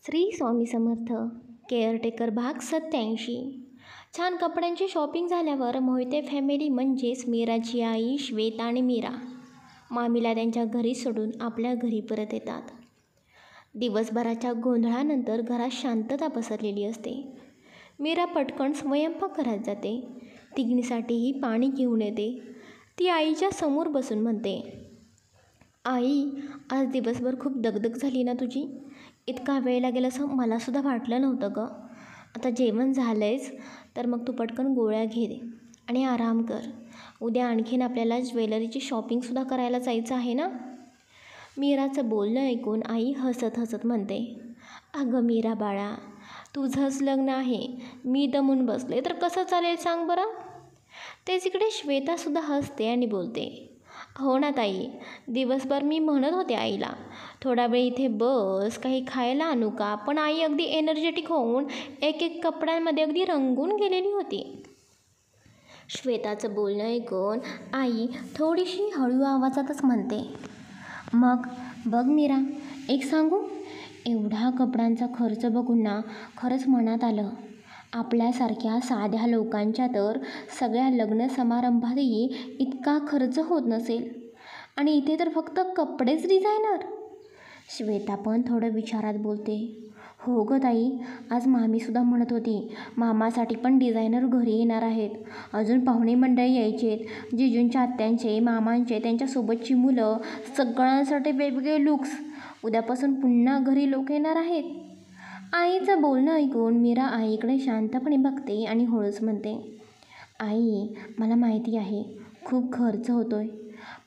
Shri Swami Samarth. Caretaker भाग 87. छान कपड्यांची शॉपिंग झाल्यावर मोहिते फॅमिली म्हणजेच मीराची आई श्वेता आणि मीरा मामीला त्यांच्या घरी सोडून आपल्या घरी परत येतात. दिवसभराच्या गोंधळानंतर घरात शांतता पसरलेली असते. मीरा पटकन स्वयंपाकघरात जाते. तिघींसाठीही पाणी घेऊन येते. ती आईच्या समोर बसून म्हणते, आई, आज दिवसभर खूप दगदग झाली ना तुझी. इतका वेळ लागेल असं मलासुद्धा वाटलं नव्हतं गं. आता जेवण झालंयच तर मग तू पटकन गोळ्या घे आणि आराम कर. उद्या आणखीन आपल्याला ज्वेलरीची शॉपिंगसुद्धा करायला जायचं आहे ना. मीराचं बोलणं ऐकून आई हसत हसत म्हणते, अगं मीरा बाळा, तुझंच लग्न आहे, मी दमून बसले तर कसं चालेल सांग बरं. तेच इकडे श्वेतासुद्धा हसते आणि बोलते, हो ना ताई, दिवसभर मी म्हणत होते आईला थोडा वेळ इथे बस, काही खायला आणू का, पण आई अगदी एनर्जेटिक होऊन एक एक कपड्यांमध्ये अगदी रंगून गेलेली होती. श्वेताचं बोलणं ऐकून आई थोडीशी हळू आवाजातच म्हणते, मग बघ मीरा, एक सांगू, एवढा कपड्यांचा खर्च बघून ना खरंच मनात आलं, आपल्यासारख्या साध्या लोकांच्या तर सगळ्या लग्न समारंभातही इतका खर्च होत नसेल आणि इथे तर फक्त कपडेच डिझायनर. श्वेता पण थोडं विचारात बोलते, हो गं ताई, आज मामीसुद्धा म्हणत होती मामासाठी पण डिझायनर घरी येणार आहेत. अजून पाहुणे मंडळी यायचे आहेत, जिजूंच्या आत्यांचे, मामांचे, त्यांच्यासोबतची मुलं, सगळ्यांसाठी वेगवेगळे लुक्स. उद्यापासून पुन्हा घरी लोक येणार आहेत. आईचं बोलणं ऐकून मीरा आईकडे शांतपणे बघते आणि हळूच म्हणते, आई, मला माहिती आहे खूप खर्च होतोय,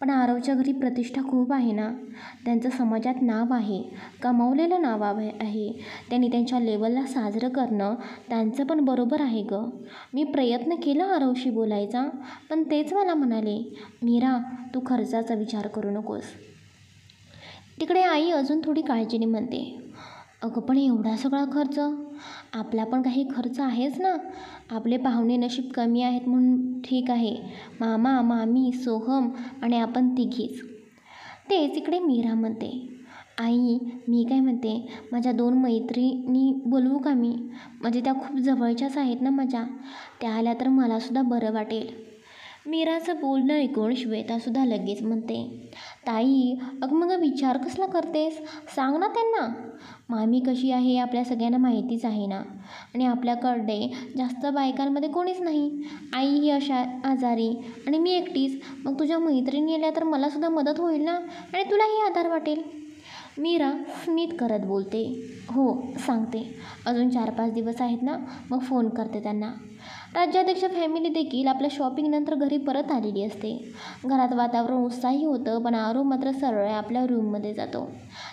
पण आरवच्या घरी प्रतिष्ठा खूप आहे ना, त्यांचं समाजात नाव आहे, कमावलेलं नाव आहे. त्यांनी त्यांच्या लेवलला साजरं करणं त्यांचं पण बरोबर आहे गं. मी प्रयत्न केला आरवशी बोलायचा, पण तेच मला म्हणाले, मीरा, तू खर्चाचा विचार करू नकोस. तिकडे आई अजून थोडी काळजीने म्हणते, अगं पण एवढा सगळा खर्च, आपला पण काही खर्च आहेच ना. आपले पाहुणे नशीब कमी आहेत म्हणून ठीक आहे, मामा, मामी, सोहम आणि आपण तिघीच. तेच इकडे मीरा म्हणते, आई, मी काय म्हणते, माझ्या 2 मैत्रिणी बोलवू का मी, म्हणजे त्या खूप जवळच्याच आहेत ना माझ्या, त्या आल्या तर मलासुद्धा बरं वाटेल. मीराचं बोलणं ऐकून श्वेतासुद्धा लगेच म्हणते, ताई, अगं मग विचार कसला करतेस, सांग ना त्यांना. मामी कशी आहे आपल्या सगळ्यांना माहितीच आहे ना, आणि आपल्याकडे जास्त बायकांमध्ये कोणीच नाही. आई ही अशा आजारी आणि मी एकटीच, मग तुझ्या मैत्रिणी आल्या तर मलासुद्धा मदत होईल ना आणि तुलाही आधार वाटेल. मीरा स्मित करत बोलते, हो सांगते, अजून 4-5 दिवस आहेत ना, मग फोन करते त्यांना. राज्याध्यक्ष फॅमिली देखील आपल्या शॉपिंगनंतर घरी परत आलेली असते. घरात वातावरण उत्साही होतं, पण आरव मात्र सरळ आपल्या रूममध्ये जातो.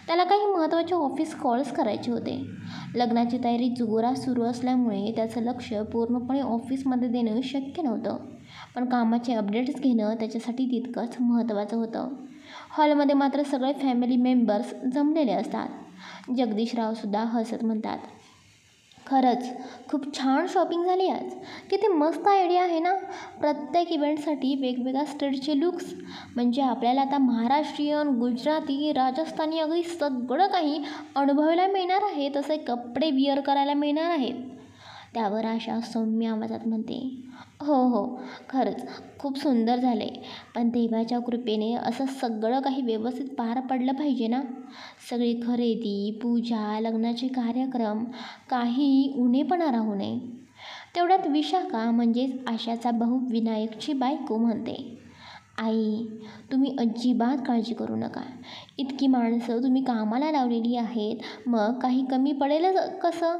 त्याला काही महत्त्वाचे ऑफिस कॉल्स करायचे होते. लग्नाची तयारी जोरात सुरू असल्यामुळे त्याचं लक्ष पूर्णपणे ऑफिसमध्ये देणं शक्य नव्हतं, पण कामाचे अपडेट्स घेणं त्याच्यासाठी तितकंच महत्त्वाचं होतं. हॉलमध्ये मात्र सगळे फॅमिली मेंबर्स जमलेले असतात. जगदीशरावसुद्धा हसत म्हणतात, खरंच खूप छान शॉपिंग झाली आज. किती मस्त आयडिया आहे ना, प्रत्येक इव्हेंटसाठी वेगवेगळ्या स्टेटचे लुक्स. म्हणजे आपल्याला आता महाराष्ट्रीयन, गुजराती, राजस्थानी अगदी सगळं काही अनुभवायला मिळणार आहे, तसे कपडे विअर करायला मिळणार आहेत. त्यावर आशा सौम्य आवाजात म्हणते, हो हो, खरंच खूप सुंदर झाले, पण देवाच्या कृपेने असं सगळं काही व्यवस्थित पार पडलं पाहिजे ना. सगळी खरेदी, पूजा, लग्नाचे कार्यक्रम, काहीही उणेपणा राहू नये. तेवढ्यात विशाखा म्हणजेच आशाचा भाऊ विनायकची बायको म्हणते, आई, तुम्ही अजिबात काळजी करू नका. इतकी माणसं तुम्ही कामाला लावलेली आहेत, मग काही कमी पडेल कसं.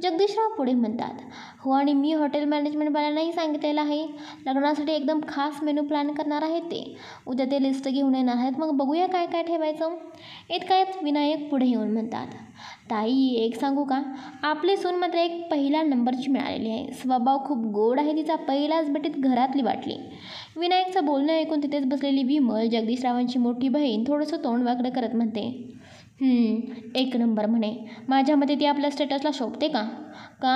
जगदीशराव पुढे म्हणतात, हो, आणि मी हॉटेल मॅनेजमेंटवाल्यांनाही सांगितलेलं आहे, लग्नासाठी एकदम खास मेनू प्लॅन करणार आहेत ते. उद्या ते लिस्ट घेऊन येणार आहेत, मग बघूया काय काय ठेवायचं. इतकाच विनायक पुढे येऊन म्हणतात, ताई, एक सांगू का, आपली सून मात्र एक पहिल्या नंबरची मिळालेली आहे. स्वभाव खूप गोड आहे तिचा, पहिल्याच भेटीत घरातली वाटली. विनायकचं बोलणं ऐकून तिथेच बसलेली विमल, जगदीशरावांची मोठी बहीण, थोडंसं तोंड वाकडं करत म्हणते, एक नंबर म्हणे. माझ्या मते ती आपल्या स्टेटसला शोभते का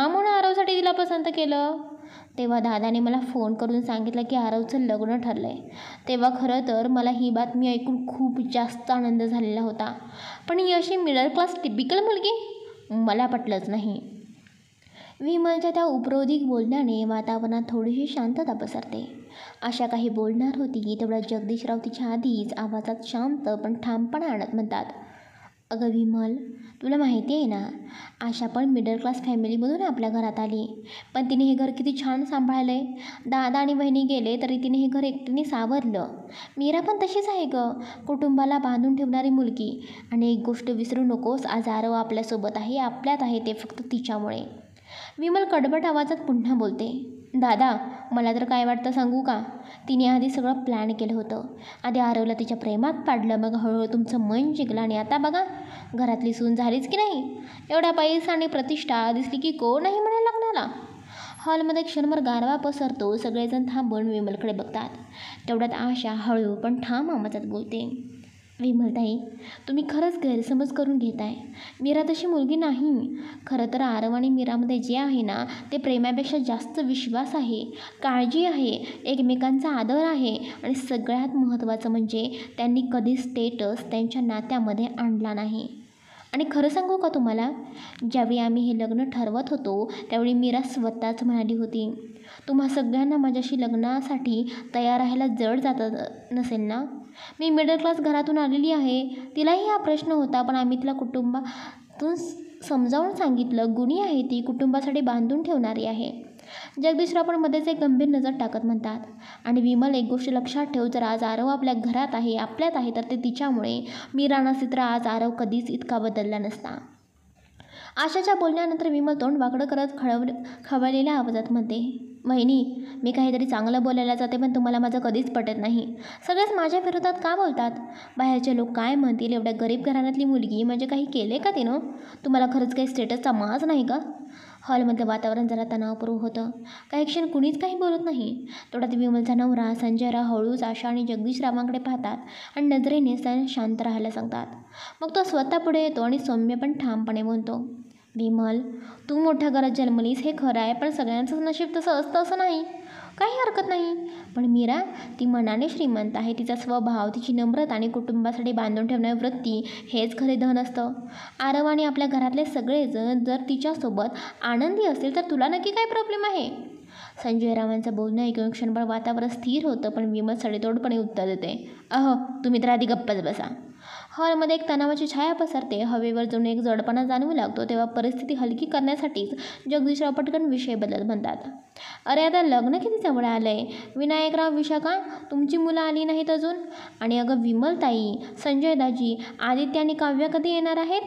म्हणून आरवसाठी तिला पसंत केलं. तेव्हा दादाने मला फोन करून सांगितलं की आरवचं लग्न ठरलं आहे. तेव्हा खरं तर मला ही बातमी ऐकून खूप जास्त आनंद झालेला होता, पण ही अशी मिडल क्लास टिपिकल मुलगी मला पटलंच नाही. विमलच्या त्या उपरोधिक बोलण्याने वातावरणात थोडीशी शांतता पसरते. आशा काही बोलणार होती तेवढ्या जगदीशराव तिच्या आधीच आवाजात शांत पण ठामपणा आणत म्हणतात, अगं विमल, तुला माहिती आहे ना, आशा पण मिडल क्लास फॅमिलीमधून आपल्या घरात आली, पण तिने हे घर किती छान सांभाळलं आहे. दादा आणि बहिणी गेले तरी तिने हे घर एकटीने सावरलं. मीरा पण तशीच आहे गं, कुटुंबाला बांधून ठेवणारी मुलगी. आणि एक गोष्ट विसरू नकोस, आज आरव आपल्यासोबत आहे, आपल्यात आहे, ते फक्त तिच्यामुळे. विमल कडबड आवाजात पुन्हा बोलते, दादा, मला तर काय वाटतं सांगू का? तिने आधी सगळं प्लॅन केलं होतं. आधी आरवला तिच्या प्रेमात पाडलं, मग हळूहळू तुमचं मन जिंकलं आणि आता बघा, घरातली सून झालीच की नाही. एवढा पैसा आणि प्रतिष्ठा दिसली की कोण नाही म्हणे लग्नाला. हॉलमध्ये क्षणभर गारवा पसरतो. सगळेजण थांबून विमलकडे बघतात. तेवढ्यात आशा हळू पण ठाम आवाजात बोलते, विमलताई, तुम्ही खरंच गैरसमज करून घेताय. मीरा तशी मुलगी नाही. खरं तर आरव आणि मीरामध्ये जे आहे ना, ते प्रेमापेक्षा जास्त विश्वास आहे, काळजी आहे, एकमेकांचा आदर आहे आणि सगळ्यात महत्त्वाचं म्हणजे त्यांनी कधीच स्टेटस त्यांच्या नात्यामध्ये आणला नाही. आणि खरं सांगू का तुम्हाला, ज्यावेळी आम्ही हे लग्न ठरवत होतो त्यावेळी मीरा स्वतःच म्हणाली होती, तुम्हा सगळ्यांना माझ्याशी लग्नासाठी तयार राहायला जड जात नसेल ना. मी मिडल क्लास घरातून आलेली आहे. तिलाही हा प्रश्न होता, पण आम्ही तिला कुटुंबातून समजावून सांगितलं, गुणी आहे ती, कुटुंबासाठी बांधून ठेवणारी आहे. जगदीशराव पण मध्येच एक गंभीर नजर टाकत म्हणतात, आणि विमल, एक गोष्ट लक्षात ठेव, जर आज आरव आपल्या घरात आहे, आपल्यात आहे, तर ते तिच्यामुळे. मीरा नसती तर आज आरव कधीच इतका बदलला नसता. आशाच्या बोलण्यानंतर विमल तोंड वाकडं करत खवळलेल्या आवाजात म्हणते, वहिनी, मी काहीतरी चांगलं बोलायला जाते, पण तुम्हाला माझं कधीच पटत नाही. सगळेच माझ्या विरोधात का बोलतात? बाहेरचे लोक काय म्हणतील? एवढ्या गरीब घराण्यातली मुलगी, म्हणजे काही केले का तिनं? तुम्हाला खरंच काही स्टेटसचा माज नाही का? हॉलमधलं वातावरण जरा तणावपूर्ण होतं. काही क्षण कुणीच काही बोलत नाही. तेवढ्यात विमलचा नवरा संजयराव हळूच आशा आणि जगदीशरावांकडे पाहतात आणि नजरेने शांत राहायला सांगतात. मग तो स्वतः पुढे येतो आणि सौम्य पण ठामपणे म्हणतो, विमल, तू मोठ्या घरात जन्मलीस हे खरं आहे, पण सगळ्यांचं नशीब तसं असतं असं नाही. काही हरकत नाही. पण मीरा, ती मनाने श्रीमंत आहे. तिचा स्वभाव, तिची नम्रता आणि कुटुंबासाठी बांधून ठेवणारी वृत्ती हेच खरे धन असतं. आरव आणि आपल्या घरातले सगळेजण जर तिच्यासोबत आनंदी असतील तर तुला नक्की काय प्रॉब्लेम आहे? संजयरावांचं बोलणं ऐकून क्षणभर वातावरण स्थिर होतं, पण विमल सडेतोडपणे उत्तर देते, तुम्ही तर आधी गप्पच बसा. हॉलमध्ये एक तणावाची छाया पसरते. हवेवर जणू एक जडपणा जाणवू लागतो. तेव्हा परिस्थिती हलकी करण्यासाठीच जगदीशराव पटकन विषय बदलत म्हणतात, अरे आता लग्न किती जवळ आलं आहे. विनायकराव, विशाखा, तुमची मुलं आली नाहीत अजून. आणि अगं विमलताई, संजयदाजी, आदित्य आणि काव्या कधी येणार आहेत?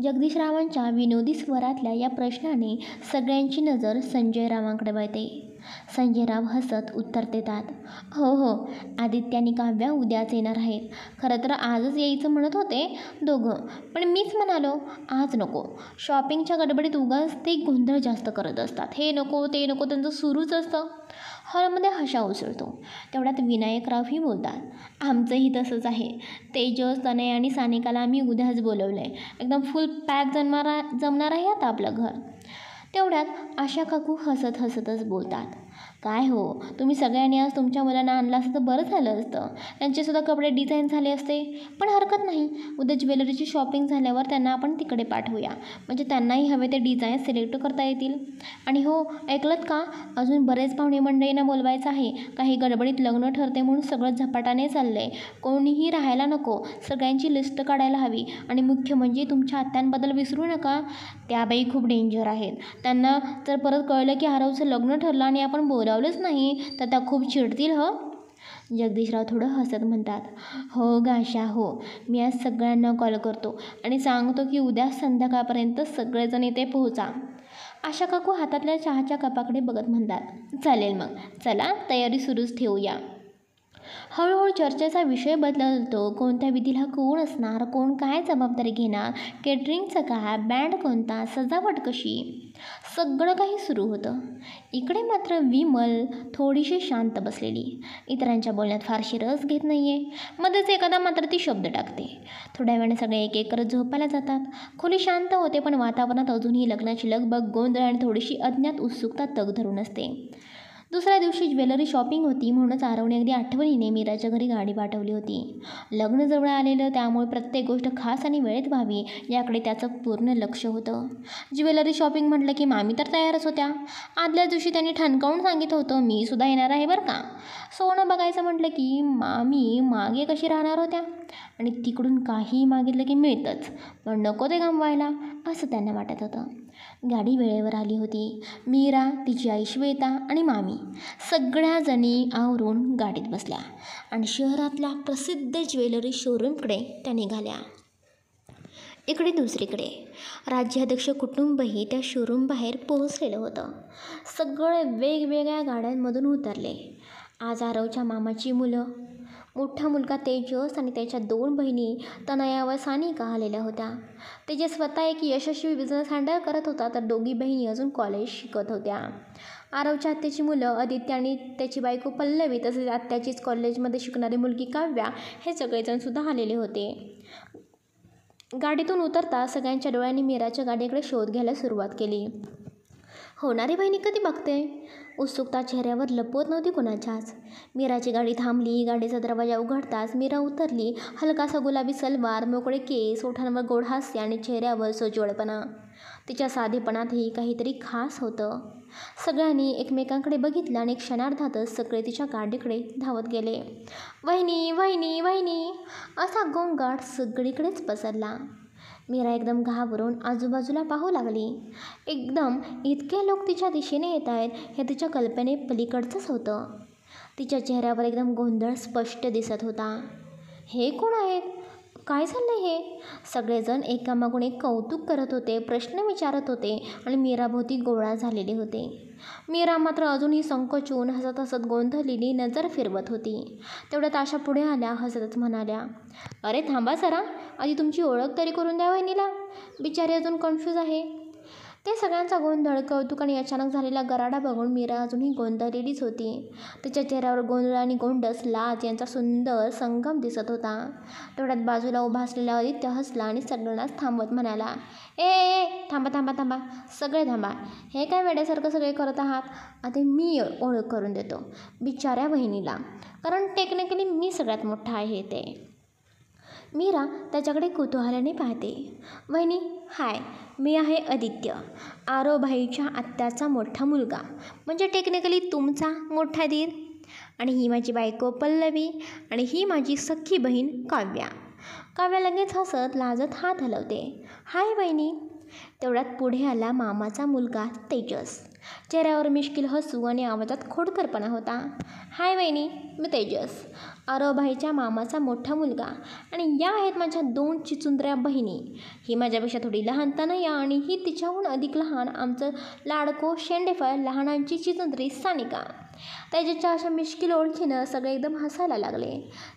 जगदीशरावांच्या विनोदी स्वरातल्या या प्रश्नाने सगळ्यांची नजर संजयरावांकडे वळते. संजयराव हसत उत्तर देतात, हो हो, आदित्य आणि काव्या उद्याच येणार आहेत. खरं तर आजच यायचं म्हणत होते दोघं, पण मीच म्हणालो आज नको. शॉपिंगच्या गडबडीत उगाच ते गोंधळ जास्त करत असतात. हे नको ते नको त्यांचं सुरूच असतं. हॉलमध्ये हशा उसळतो. तेवढ्यात विनायकरावही बोलतात, आमचंही तसंच आहे. तेजस, तनय आणि सानिकाला आम्ही उद्याच बोलवलं आहे. एकदम फुल पॅक जमणार आहे आता आपलं घर. तेवढ्यात आशा काकू हसत हसतच बोलतात, काय हो, तुम्ही सगळ्यांनी आज तुमच्या मुलांना आणलं असतं तर बरं झालं असतं. त्यांचेसुद्धा कपडे डिझाईन झाले असते. पण हरकत नाही, उद्या ज्वेलरीची शॉपिंग झाल्यावर त्यांना आपण तिकडे पाठवूया, म्हणजे त्यांनाही हवे ते डिझाईन सिलेक्ट करता येतील. आणि हो, ऐकलंत का, अजून बरेच पाहुणे मंडळींना बोलवायचं आहे. काही गडबडीत लग्न ठरते म्हणून सगळं झपाटाने चाललं आहे. कोणीही राहायला नको. सगळ्यांची लिस्ट काढायला हवी. आणि मुख्य म्हणजे तुमच्या आत्यांबद्दल विसरू नका. त्या बाई खूप डेंजर आहेत. त्यांना जर परत कळलं की आरवचं लग्न ठरलं आणि आपण बोलावलंच नाही तर त्या खूप चिडतील. जगदीशराव थोडं हसत म्हणतात, हो गाशा हो, मी आज सगळ्यांना कॉल करतो आणि सांगतो की उद्या संध्याकाळपर्यंत सगळेजण इथे पोहोचा. आशा काकू हातातल्या चहाच्या कपाकडे बघत म्हणतात, चालेल मग, चला तयारी सुरूच ठेवूया. हळूहळू चर्चेचा विषय बदलतो. कोणत्या विधीला कोण असणार, कोण काय जबाबदारी घेणार, केटरिंगचं काय, बँड कोणता, सजावट कशी, सगळं काही सुरू होतं. इकडे मात्र विमल थोडीशी शांत बसलेली, इतरांच्या बोलण्यात फारशी रस घेत नाही आहे. मध्येच एखादा मात्र ती शब्द टाकते. थोड्या वेळाने सगळे एक एक करत झोपायला जातात. खोली शांत होते, पण वातावरणात अजूनही लग्नाची लगबग, गोंधळ आणि थोडीशी अज्ञात उत्सुकता तग धरून असते. दुसऱ्या दिवशी ज्वेलरी शॉपिंग होती म्हणूनच आरवने अगदी आठवणीने मीराच्या घरी गाडी पाठवली होती. लग्न जवळ आलेलं त्यामुळे प्रत्येक गोष्ट खास आणि वेळेत व्हावी याकडे त्याचं पूर्ण लक्ष होतं. ज्वेलरी शॉपिंग म्हटलं की मामी तर तयारच होत्या. आदल्या दिवशी त्यांनी ठणकावून सांगितलं होतं, मी सुद्धा येणार आहे बरं का. सोनं बघायचं म्हटलं की मामी मागे कशी राहणार होत्या आणि तिकडून काहीही मागितलं की मिळतंच, पण नको ते गमवायला असं त्यांना वाटत होतं. गाडी वेळेवर आली होती. मीरा, तिची आई श्वेता आणि मामी सगळ्याजणी आवरून गाडीत बसल्या आणि शहरातल्या प्रसिद्ध ज्वेलरी शोरूमकडे त्या निघाल्या. इकडे दुसरीकडे राज्याध्यक्ष कुटुंबही त्या शोरूम बाहेर पोहोचलेलं होतं. सगळे वेगवेगळ्या गाड्यांमधून उतरले. आज आरवच्या मामाची मुलं, मोठा मुलगा तेजस आणि त्याच्या 2 बहिणी तनया व सानिका आलेल्या होत्या. तेजस स्वतः एक यशस्वी बिझनेस हँडल करत होता, तर दोघी बहिणी अजून कॉलेज शिकत होत्या. आरवच्या आत्याची मुलं आदित्य आणि त्याची बायको पल्लवी, तसेच आत्याचीच कॉलेजमध्ये शिकणारी मुलगी काव्या हे सगळेजणसुद्धा आलेले होते. गाडीतून उतरता सगळ्यांच्या डोळ्यांनी मीराच्या गाडीकडे शोध घ्यायला सुरुवात केली. होणारी बहिणी कधी बघते? उत्सुकता चेहऱ्यावर लपवत नव्हती कोणाच्याच. मीराची गाडी थांबली. गाडीचा दरवाजा उघडताच मीरा उतरली. हलकासा गुलाबी सलवार, मोकळे केस, ओठांवर गोड हास्य आणि चेहऱ्यावर सोज्वळपणा. तिच्या साधेपणातही काहीतरी खास होतं. सगळ्यांनी एकमेकांकडे बघितलं आणि क्षणार्धातच सगळे तिच्या गाडीकडे धावत गेले. वहिनी वहिनी वहिनी असा गोंगाट सगळीकडेच पसरला. मीरा एकदम घाबरून आजूबाजूला पाहू लागली. एकदम इतके लोक तिच्या दिशेने येत आहेत हे तिच्या कल्पने पलीकडचंच होतं. तिच्या चेहऱ्यावर एकदम गोंधळ स्पष्ट दिसत होता. हे कोण आहेत? काय चाललंय हे? सगळेजण एकामागून एक कौतुक करत होते, प्रश्न विचारत होते आणि मीराभोवती गोळा झालेले होते. मीरा मात्र अजूनही संकोचून हसत हसत गोंधळलेली नजर फिरवत होती. तेवढ्यात आशा पुढे आल्या. हसतच म्हणाल्या, अरे थांबा जरा, आधी तुमची ओळख तरी करून द्या वहिनीला. बिचारी अजून कन्फ्यूज आहे. ते सगळ्यांचा गोंधळ, कौतुक आणि अचानक झालेला गराडा बघून मीरा अजूनही गोंधळलेलीच होती. तिच्या चेहऱ्यावर गोंधळ आणि गोंडस लाज यांचा सुंदर संगम दिसत होता. तेवढ्यात बाजूला उभा असलेला आदित्य हसला आणि सगळ्यांनाच थांबवत म्हणाला, ए थांबा थांबा थांबा, सगळे थांबा. हे काय वेड्यासारखं सगळे करत आहात? आता मी ओळख करून देतो बिचाऱ्या वहिनीला, कारण टेक्निकली मी सगळ्यात मोठा आहे ते. मीरा त्याच्याकडे कुतूहलाने पाहते. वहिनी हाय, मी आहे आदित्य, आरोभाईच्या आत्याचा मोठा मुलगा, म्हणजे टेक्निकली तुमचा मोठा दीर. आणि ही माझी बायको पल्लवी आणि ही माझी सख्खी बहीण काव्या. काव्या लगेच हसत लाजत हात हलवते. हाय वहिनी. तेवढ्यात पुढे आला मामाचा मुलगा तेजस. चेहऱ्यावर मिश्किल हसू आणि आवाजात खोडकरपणा होता. हाय वहिनी, मी तेजस, आरोभाईच्या मामाचा मोठा मुलगा, आणि या आहेत माझ्या 2 चिचुंद्र्या बहिणी. ही माझ्यापेक्षा थोडी लहान तनया आणि ही तिच्याहून अधिक लहान आमचं लाडको शेंडेफळ लहानांची चिचुंद्री सानिका. तेजसच्या अशा मिश्किल ओळखीनं सगळे एकदम हसायला लागले.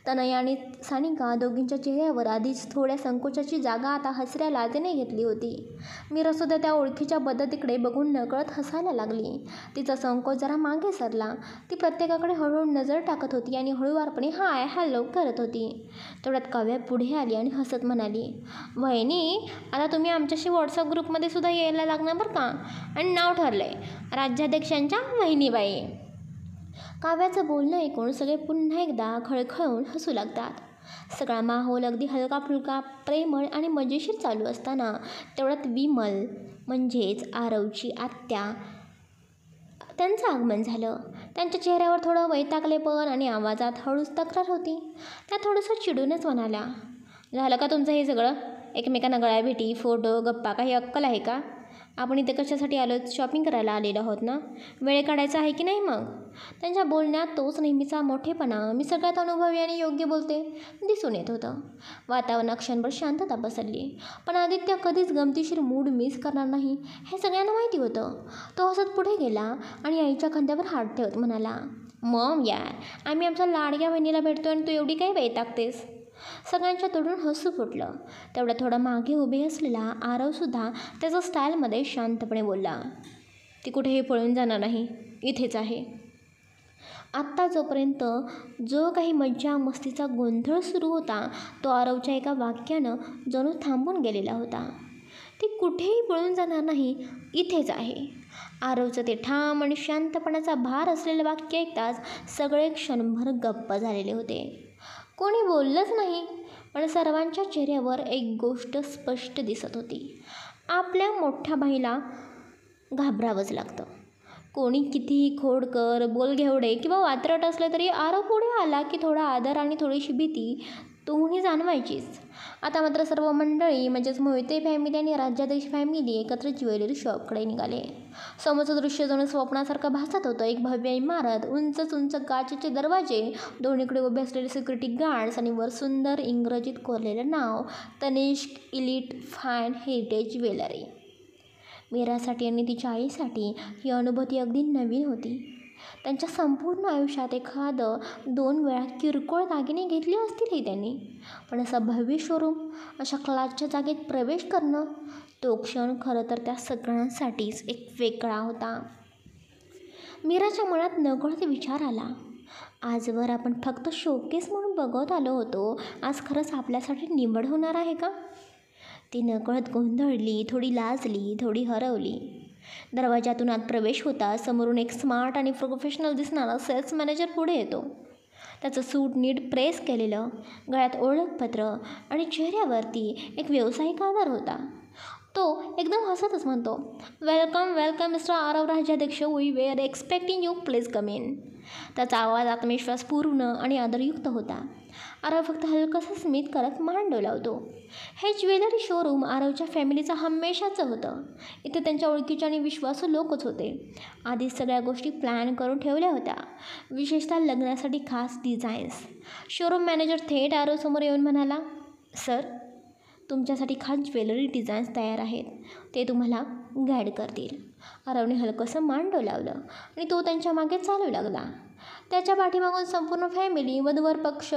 तनया आणि सानिका दोघींच्या चेहऱ्यावर आधीच थोड्या संकोचाची जागा आता हसऱ्या लाजेने घेतली होती. मीरासुद्धा त्या ओळखीच्या पद्धतीकडे बघून नकळत हसायला लागली. तिचा संकोच जरा मागे सरला. ती प्रत्येकाकडे हळूहळू नजर टाकत होती आणि हळूवारपणे हाय हॅलो करत होती. तेवढ्यात काव्या पुढे आली आणि हसत म्हणाली, वहिनी आता तुम्ही आमच्याशी व्हॉट्सअप ग्रुपमध्ये सुद्धा यायला लागणार बरं का, आणि नाव ठरलंय राज्याध्यक्षांच्या वहिनीबाई. काव्याचं बोलणं ऐकून सगळे पुन्हा एकदा खळखळून हसू लागतात. सगळा माहोल अगदी हलका फुलका, प्रेमळ आणि मजेशीर चालू असताना तेवढ्यात विमल म्हणजेच आरवची आत्या त्यांचं आगमन झालं. त्यांच्या चेहऱ्यावर थोडं वैतागलेपण आणि आवाजात हळूच तक्रार होती. त्या थोडंसं चिडूनच म्हणाल्या, झालं का तुमचं हे सगळं? एकमेकांना गळ्याभेटी, फोटो, गप्पा, काही अक्कल आहे का? आपण इथे कशासाठी आलो? शॉपिंग करायला आलेलो आहोत ना, वेळ काढायचा आहे की नाही? मग त्यांच्या बोलण्यात तोच नेहमीचा मोठेपणा, मी सगळ्यात अनुभवी आणि योग्य बोलते, दिसून येत होतं. वातावरणात क्षणभर शांतता पसरली. पण आदित्य कधीच गमतीशीर मूड मिस करणार नाही हे सगळ्यांना माहिती होतं. तो हसत पुढे गेला आणि आईच्या खांद्यावर हात ठेवत म्हणाला, मम यार, आम्ही आमच्या लाडक्या बहिणीला भेटतो आणि तू एवढी काही वैतागतेस? सगळ्यांच्या तोंडून हसू फुटलं. तेवढ्या थोडा मागे उभे असलेला आरवसुद्धा त्याच्या स्टाईलमध्ये शांतपणे बोलला, ती कुठेही पळून जाणार नाही, इथेच आहे. आत्ता जोपर्यंत जो काही मज्जा मस्तीचा गोंधळ सुरू होता तो आरवच्या एका वाक्यानं जणू थांबून गेलेला होता. ती कुठेही पळून जाणार नाही, इथेच आहे. आरवचं ते ठाम आणि शांतपणाचा भार असलेलं वाक्य ऐकताच सगळे क्षणभर गप्प झालेले होते. कोणी बोललंच नाही, पण सर्वांच्या चेहऱ्यावर एक गोष्ट स्पष्ट दिसत होती. आपल्या मोठ्या बाईला घाबरावंच लागतं. कोणी कितीही खोडकर, बोलघेवडे किंवा वात्रट असले तरी आरव पुढे आला की थोडा आदर आणि थोडीशी भीती दोन्ही जाणवायचीच. आता मात्र सर्व मंडळी म्हणजेच मोहिते फॅमिली आणि राज्याधीश फॅमिली एकत्र ज्वेलरी शॉपकडे निघाले. समोरचं दृश्य जणू स्वप्नासारखं भासत होतं. एक भव्य इमारत, उंच काचेचे दरवाजे, दोन्हीकडे उभे असलेले सिक्युरिटी गार्ड्स आणि वर सुंदर इंग्रजीत कोरलेलं नाव, Tanishq elite fine heritage jewellery. मीरासाठी आणि तिच्या आईसाठी ही अनुभूती अगदी नवीन होती. त्यांच्या संपूर्ण आयुष्यात 1-2 वेळा किरकोळ दागिने घेतले असतीलही त्यांनी, पण असं भव्य शोरूम, अशा क्लासच्या जागेत प्रवेश करणं, तो क्षण खरं तर त्या सगळ्यांसाठीच एक वेगळा होता. मीराच्या मनात नकळत विचार आला, आजवर आपण फक्त शोकेस म्हणून बघत आलो होतो, आज खरंच आपल्यासाठी निवड होणार आहे का? ती नकळत गोंधळली, थोडी लाजली, थोडी हरवली. दरवाजातून आत प्रवेश होता. समोरून एक स्मार्ट आणि प्रोफेशनल दिसणारा सेल्स मॅनेजर पुढे येतो. त्याचं सूट नीट प्रेस केलेलं, गळ्यात ओळखपत्र आणि चेहऱ्यावरती एक व्यावसायिक आदर होता. तो एकदम हसतच म्हणतो, welcome mister Aarav Rajyadhyaksha, we were expecting you, please come in. त्याचा आवाज आत्मविश्वासपूर्ण आणि आदरयुक्त होता. आरव फक्त हलकंसं स्मित करत मान डोलावतो. हे ज्वेलरी शोरूम आरवच्या फॅमिलीचं हमेशाचं होतं. इथे त्यांच्या ओळखीचे आणि विश्वासू लोकच होते. आधीच सगळ्या गोष्टी प्लॅन करून ठेवल्या होत्या, विशेषतः लग्नासाठी खास डिझाईन्स. शोरूम मॅनेजर थेट आरवसमोर येऊन म्हणाला, सर, तुमच्यासाठी खास ज्वेलरी डिझाईन्स तयार आहेत, ते तुम्हाला गाईड करतील. आरवने हलकंसं मान डोलावलं आणि तो त्यांच्या मागे चालू लागला. त्याच्या पाठीमागून संपूर्ण फॅमिली, वधूवर पक्ष,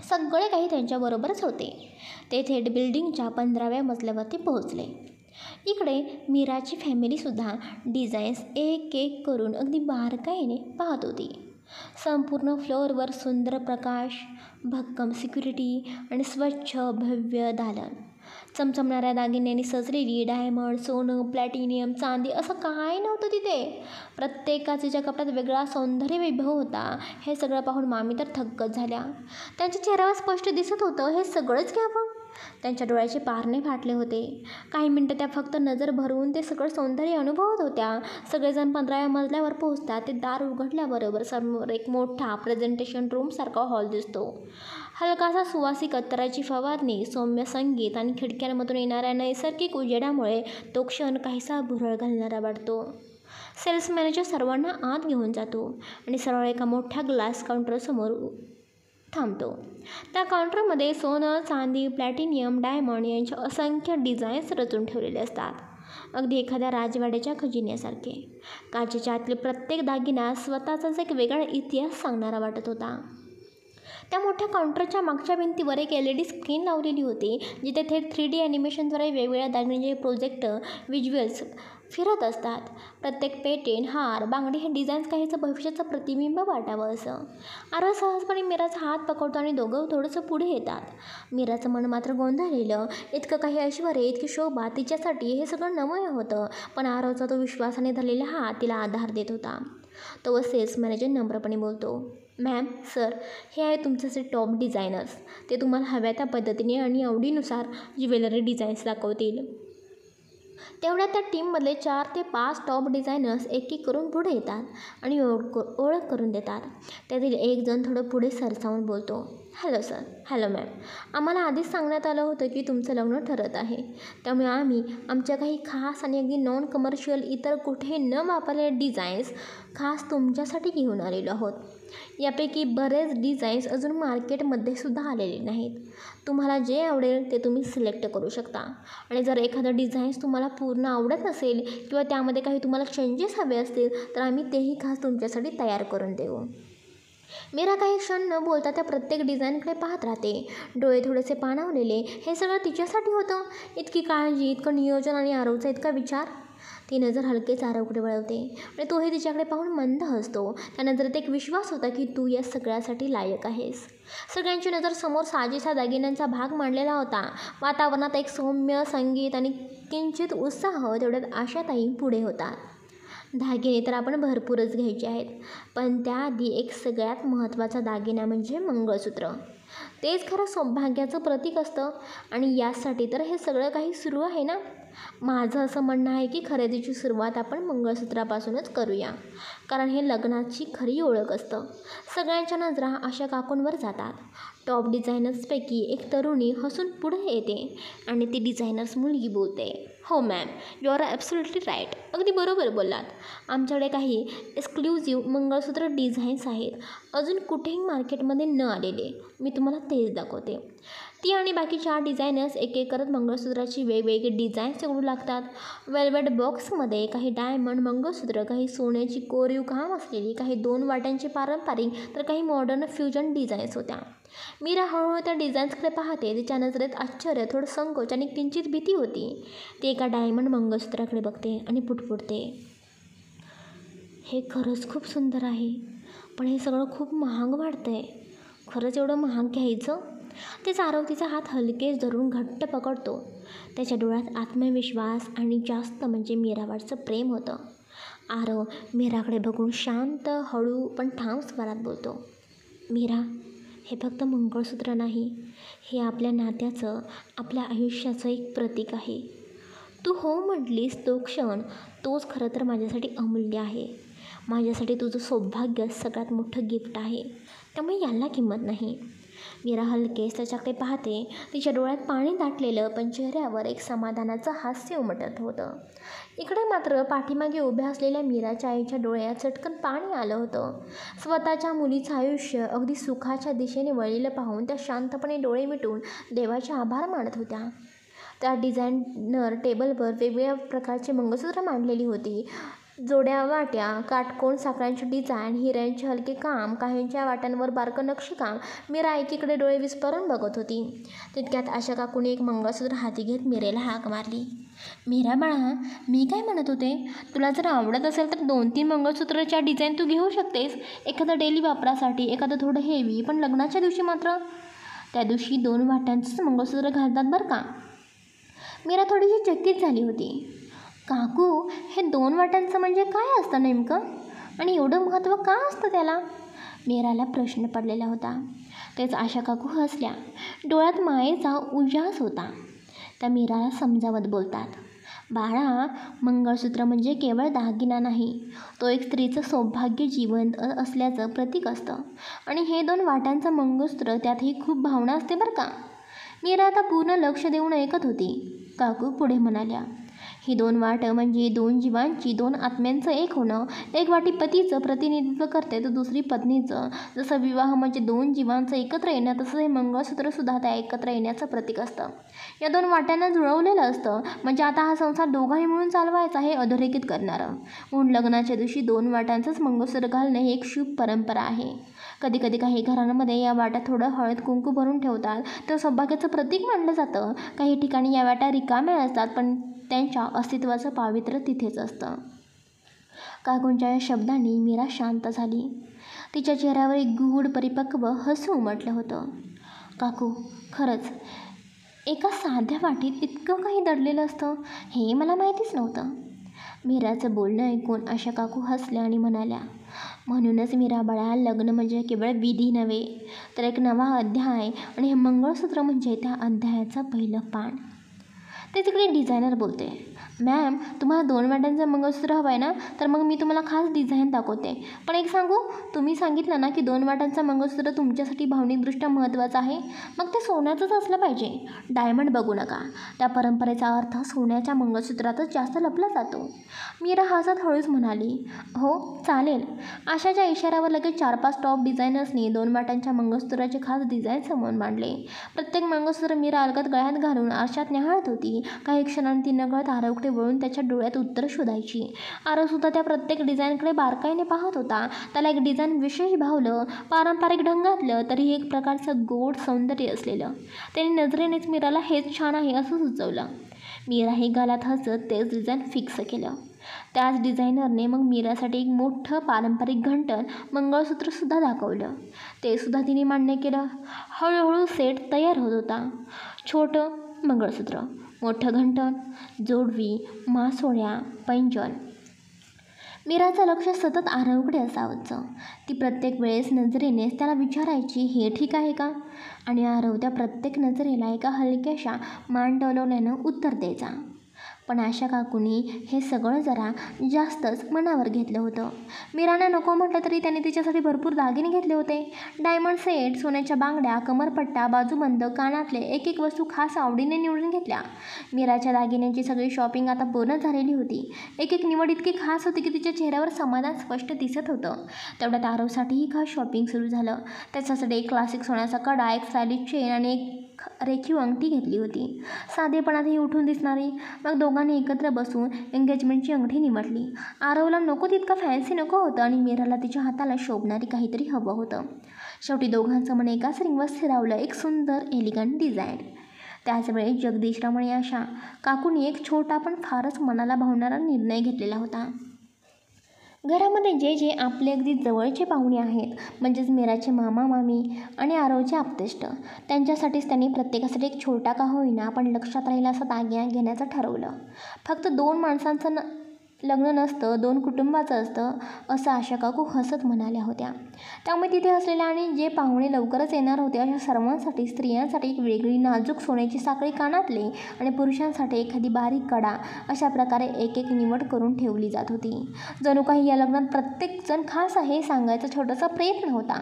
सगळे काही त्यांच्याबरोबरच होते. ते थेट बिल्डिंगच्या 15व्या मजल्यावरती पोहोचले. इकडे मीराची फॅमिलीसुद्धा डिझाईन्स एक करून अगदी बारकाईने पाहत होती. संपूर्ण फ्लोअरवर सुंदर प्रकाश, भक्कम सिक्युरिटी आणि स्वच्छ भव्य दालन. चमचमणाऱ्या दागिन्यांनी सजलेली डायमंड, सोनं, प्लॅटिनियम, चांदी असं काय नव्हतं तिथे. प्रत्येक काचेच्या कपड्यात वेगळा सौंदर्य वैभव होता. हे सगळं पाहून मामी तर थक्कच झाल्या. त्यांच्या चेहऱ्यावर स्पष्ट दिसत होतं, हे सगळंच घ्यावं. त्यांच्या डोळ्याचे पारणे फाटले होते. काही मिनटं त्या फक्त नजर भरवून ते सगळं सौंदर्य अनुभवत होत्या. सगळेजण 15व्या मजल्यावर पोहोचतात. ते दार उघडल्याबरोबर समोर एक मोठा प्रेझेंटेशन रूमसारखा हॉल दिसतो. हलकासा सुवासिक अत्तराची फवारणी, सौम्य संगीत आणि खिडक्यांमधून येणाऱ्या नैसर्गिक उजेडामुळे तो क्षण काहीसा भुरळ घालणारा वाटतो. सेल्स मॅनेजर सर्वांना आत घेऊन जातो आणि सरळ एका मोठ्या ग्लास काउंटरसमोर थांबतो. त्या काउंटरमध्ये सोनं, चांदी, प्लॅटिनियम, डायमंड यांच्या असंख्य डिझाईन्स रचून ठेवलेले असतात, अगदी एखाद्या राजवाड्याच्या खजिन्यासारखे. काचेच्या आतले प्रत्येक दागिना स्वतःचाच एक वेगळा इतिहास सांगणारा वाटत होता. त्या मोठ्या काउंटरच्या मागच्या भिंतीवर एक LED स्क्रीन लावलेली होती, जिथे थेट 3D ॲनिमेशनद्वारे वेगवेगळ्या दागिन्यांचे प्रोजेक्ट व्हिज्युअल्स फिरत असतात. प्रत्येक पेटेंट, हार, बांगडी हे डिझाईन्स काहीचं भविष्याचं प्रतिबिंब वाटावं असं. आरव सहजपणे मीराचा हात पकडतो आणि दोघं थोडंसं पुढे येतात. मीराचं मन मात्र गोंधळलेलं. इतकं काही ऐश्वर्य, इतकी शोभा तिच्यासाठी हे सगळं नवं होतं, पण आरवचा तो विश्वासाने धरलेला हात तिला आधार देत होता. तो सेल्स मॅनेजर नम्रपणे बोलतो, मॅम, सर, हे आहे तुमच्याचे टॉप डिझायनर्स. ते तुम्हाला हव्या त्या पद्धतीने आणि आवडीनुसार ज्वेलरी डिझाईन्स दाखवतील. तेवढ्या त्या टीममधले 4 ते 5 टॉप डिझायनर्स एक करून पुढे येतात आणि ओळख करून देतात. त्यातील एक जण थोडं पुढे सरसावून बोलतो, हॅलो सर, हॅलो मॅम, आम्हाला आधीच सांगण्यात आलं होतं की तुमचं लग्न ठरत आहे, त्यामुळे आम्ही आमच्या काही खास आणि अगदी नॉन कमर्शियल इतर कुठे न वापरलेले डिझाईन्स खास तुमच्यासाठी घेऊन आलेलो आहोत. यापैकी बरेच डिझाईन्स अजून मार्केटमध्ये सुद्धा आलेले नाहीत. तुम्हाला जे आवडेल ते तुम्ही सिलेक्ट करू शकता आणि जर एखादं डिझाईन्स तुम्हाला पूर्ण आवडत नसेल किंवा त्यामध्ये काही तुम्हाला चेंजेस हवे असतील तर आम्ही तेही खास तुमच्यासाठी तयार करून देऊ. मीरा काही क्षण न बोलता त्या प्रत्येक डिझाईनकडे पाहत राहते, डोळे थोडेसे पाणावलेले. हे सगळं तिच्यासाठी होतं. इतकी काळजी, इतकं नियोजन आणि आरवचा इतका विचार. ती नजर हलकेच आरवकडे वळवते आणि तोही तिच्याकडे पाहून मंद हसतो. त्या नजरेत एक विश्वास होता की तू या सगळ्यासाठी लायक आहेस. सगळ्यांची नजर समोर साजेसा दागिन्यांचा भाग मांडलेला होता. वातावरणात एक सौम्य संगीत आणि किंचित उत्साह. तेवढ्यात आशाताई पुढे होता. दागिने तर आपण भरपूरच घ्यायचे आहेत, पण त्याआधी एक सगळ्यात महत्त्वाचा दागिना म्हणजे मंगळसूत्र. तेच खरं सौभाग्याचं प्रतीक असतं आणि यासाठी तर हे सगळं काही सुरू आहे ना. माझं असं म्हणणं आहे की खरेदीची सुरुवात आपण मंगळसूत्रापासूनच करूया, कारण हे लग्नाची खरी ओळख असतं. सगळ्यांच्या नजरा आशा काकूंवर जातात. टॉप डिझायनर्सपैकी एक तरुणी हसून पुढे येते आणि ती डिझायनर्स मुलगी बोलते, हो ma'am, you are absolutely right. अगदी बरोबर बोललात. आमच्याकडे काही एक्सक्लुझिव्ह मंगळसूत्र डिझाईन्स आहेत, अजून कुठेही मार्केटमध्ये न आलेले. मी तुम्हाला तेच दाखवते. ती आणि बाकी 4 डिझायनर्स एक एक करत मंगळसूत्राची वेगवेगळी डिझाईन्स निवडू लागतात. वेल्वेट बॉक्समध्ये काही डायमंड मंगळसूत्र, काही सोन्याची कोरीव काम असलेली, काही 2 वाट्यांची पारंपरिक, तर काही मॉडर्न फ्युजन डिझाईन्स होत्या. मीरा हळूहळू त्या डिझाईन्सकडे पाहते. तिच्या नजरेत आश्चर्य, थोडं संकोच आणि किंचित भीती होती. ती एका डायमंड मंगळसूत्राकडे बघते आणि पुटपुटते, हे खरंच खूप सुंदर आहे, पण हे सगळं खूप महाग वाटतंय. खरंच एवढं महाग घ्यायचं? ते आरवतीचा हात हलकेच धरून घट्ट पकडतो. त्याच्या डोळ्यात आत्मविश्वास आणि जास्त म्हणजे मीरावरचं प्रेम होतं. आरव मीराकडे बघून शांत, हळू पण ठाम स्वरात बोलतो, मीरा, हे फक्त मंगळसूत्र नाही, हे आपल्या नात्याचं, आपल्या आयुष्याचं एक प्रतीक आहे. तू हो म्हटलीस तो क्षण, तोच खरं तर माझ्यासाठी अमूल्य आहे. माझ्यासाठी तुझं सौभाग्य सगळ्यात मोठं गिफ्ट आहे, त्यामुळे याला किंमत नाही. मीरा हलकेच त्याच्याकडे पाहते. तिच्या डोळ्यात पाणी दाटलेलं, पण चेहऱ्यावर एक समाधानाचं हास्य उमटत होतं. इकडे मात्र पाठीमागे उभ्या असलेल्या मीराच्या आईच्या डोळ्यात चटकन पाणी आलं होतं. स्वतःच्या मुलीचं आयुष्य अगदी सुखाच्या दिशेने वळलेलं पाहून त्या शांतपणे डोळे मिटून देवाचे आभार मानत होत्या. त्या डिझायनर टेबलवर वेगवेगळ्या प्रकारची मंगळसूत्र मांडलेली होती. जोड्या वाट्या, काटकोन साखळ्यांची डिझाईन, हिऱ्यांचे हलके काम, काहींच्या वाट्यांवर बारकं नक्षीकाम. मीरा एकीकडे डोळे विस्फारून बघत होती. तितक्यात आशा काकूने एक मंगळसूत्र हाती घेत मीरेला हाक मारली, मीरा बाळा, मी काय म्हणत होते, तुला जर आवडत असेल तर 2-3 मंगळसूत्राच्या डिझाईन तू घेऊ शकतेस. एखादं डेली वापरासाठी, एखादं थोडं हेवी, पण लग्नाच्या दिवशी मात्र त्या दिवशी 2 वाट्यांचंच मंगळसूत्र घालतात बरं का. मीरा थोडीशी चकित झाली होती. काकू, हे 2 वाट्यांचं म्हणजे काय असतं नेमकं, आणि एवढं महत्त्व का असतं त्याला? मीराला प्रश्न पडलेला होता. तेच आशा काकू हसल्या. डोळ्यात मायेचा उजास होता. त्या मीराला समजावत बोलतात, बाळा, मंगळसूत्र म्हणजे केवळ दागिना नाही, तो एक स्त्रीचं सौभाग्य जिवंत असल्याचं प्रतीक असतं. आणि हे 2 वाट्यांचं मंगळसूत्र, त्यातही खूप भावना असते बरं का. मीरा आता पूर्ण लक्ष देऊन ऐकत होती. काकू पुढे म्हणाल्या, ही 2 वाटं म्हणजे 2 जीवांची, 2 आत्म्यांचं एक होणं. एक वाटी पतीचं प्रतिनिधित्व करते तर दुसरी पत्नीचं. जसं विवाह म्हणजे 2 जीवांचं एकत्र येणं, तसं हे मंगळसूत्रसुद्धा त्या एकत्र येण्याचं प्रतीक असतं. या 2 वाट्यांना जुळवलेलं असतं म्हणजे आता हा संसार दोघांनी मिळून चालवायचा हे अधोरेखित करणारं. म्हणून लग्नाच्या दिवशी 2 वाट्यांचंच मंगळसूत्र घालणं ही एक शुभ परंपरा आहे. कधीकधी काही घरांमध्ये या वाट्यात थोडं हळद कुंकू भरून ठेवतात, तर सौभाग्याचं प्रतीक मानलं जातं. काही ठिकाणी या वाट्या रिकाम्या असतात, पण त्यांच्या अस्तित्वाचं पावित्र्य तिथेच असतं. काकूंच्या या शब्दांनी मीरा शांत झाली. तिच्या चेहऱ्यावर एक गूढ परिपक्व हसू उमटलं होतं. काकू, खरंच एका साध्या वाटीत इतकं काही दडलेलं असतं हे मला माहितीच नव्हतं. मीराचं बोलणं ऐकून आशा काकू हसल्या आणि म्हणाल्या, म्हणूनच मीरा बाळा, लग्न म्हणजे केवळ विधी नव्हे, तर एक नवा अध्याय, आणि हे मंगळसूत्र म्हणजे त्या अध्यायाचं पहिलं पान. ते तिकडे डिझायनर बोलते, मॅम, तुम्हाला 2 वाट्यांचं मंगळसूत्र हवं आहे ना, तर मग मी तुम्हाला खास डिझाईन दाखवते. पण एक सांगू, तुम्ही सांगितलं ना की 2 वाट्यांचं मंगळसूत्र तुमच्यासाठी भावनिकदृष्ट्या महत्त्वाचं आहे, मग ते सोन्याचंच असलं पाहिजे. डायमंड बघू नका. त्या परंपरेचा अर्थ सोन्याच्या मंगळसूत्रातच जास्त लपला जातो. मीरा हसत हळूच म्हणाली, हो चालेल. आशाच्या इशाऱ्यावर लगेच 4-5 टॉप डिझायनर्सनी 2 वाट्यांच्या मंगळसूत्राचे खास डिझाईन समोर मांडले. प्रत्येक मंगळसूत्र मीरा अलगद गळ्यात घालून आरशात निहाळत होती. काही क्षणांनी ती नकळत आरवकडे वळून त्याच्या डोळ्यात उत्तर शोधायची. आरवसुद्धा त्या प्रत्येक डिझाईनकडे बारकाईने पाहत होता. त्याला एक डिझाईन विशेष भावलं, पारंपरिक ढंगातलं, तरीही एक प्रकारचं गोड सौंदर्य असलेलं. त्याने नजरेनेच मीराला हेच छान आहे असं सुचवलं. मीराही गालात हसत तेच डिझाईन फिक्स केलं. त्याच डिझायनरने मग मीरासाठी एक मोठं पारंपरिक घंटन मंगळसूत्रसुद्धा दाखवलं. ते सुद्धा तिने मान्य केलं. हळूहळू सेट तयार होत होता. छोटं मंगळसूत्र, मोठं घंटन, जोडवी, मासोळ्या, पैंजण. मीराचं लक्ष सतत आरवकडे असावंच. ती प्रत्येक वेळेस नजरेनेच त्याला विचारायची, हे ठीक आहे का? आणि आरव त्या प्रत्येक नजरेला एका हलक्याशा मान डोलवल्यानं उत्तर द्यायचा. पण आशा काकूंनी हे सगळं जरा जास्तच मनावर घेतलं होतं. मीरानं नको म्हटलं तरी त्यांनी तिच्यासाठी भरपूर दागिने घेतले होते. डायमंड सेट, सोन्याच्या बांगड्या, कमरपट्टा, बाजूबंद, कानातले, एक एक वस्तू खास आवडीने निवडून घेतल्या. मीराच्या दागिन्यांची सगळी शॉपिंग आता पूर्ण झालेली होती. एक एक निवड इतकी खास होती की तिच्या चेहऱ्यावर समाधान स्पष्ट दिसत होतं. तेवढ्यात आरवसाठीही खास शॉपिंग सुरू झालं. त्याच्यासाठी एक क्लासिक सोन्याचा कडा, एक स्टायलिश चेन आणि एक रेखीव अंगठी घेतली होती. साधेपणातही उठून दिसणारी. मग दोघांनी एकत्र बसून एंगेजमेंटची अंगठी निवडली. आरवला नको तितका फॅन्सी नको होतं आणि मीराला तिच्या हाताला शोभणारी काहीतरी हवं होतं. शेवटी दोघांचं मन एकाच रिंगवर स्थिरावलं. एक सुंदर एलिगंट डिझाईन. त्याचवेळी जगदीशराव आणि आशा काकूंनी एक छोटा पण फारच मनाला भावणारा निर्णय घेतलेला होता. घरामध्ये जे जे आपले अगदी जवळचे पाहुणे आहेत, म्हणजेच मीराचे मामा मामी आणि आरवचे आप्तेष्ट, त्यांच्यासाठीच त्यांनी प्रत्येकासाठी एक छोटा का होईना पण लक्षात राहील असा दागिना घेण्याचं ठरवलं. फक्त 2 माणसांचं लग्न नसतं, 2 कुटुंबाचं असतं, असं आशा काकू हसत म्हणाल्या होत्या. त्यामुळे तिथे असलेल्या आणि जे पाहुणे लवकरच येणार होते अशा सर्वांसाठी स्त्रियांसाठी एक वेगळी नाजूक सोन्याची साखळी कानातले आणि पुरुषांसाठी एखादी बारीक कडा, अशा प्रकारे एक एक निवड करून ठेवली जात होती. जणू काही या लग्नात प्रत्येकजण खास आहे हे सांगायचा छोटासा प्रयत्न होता.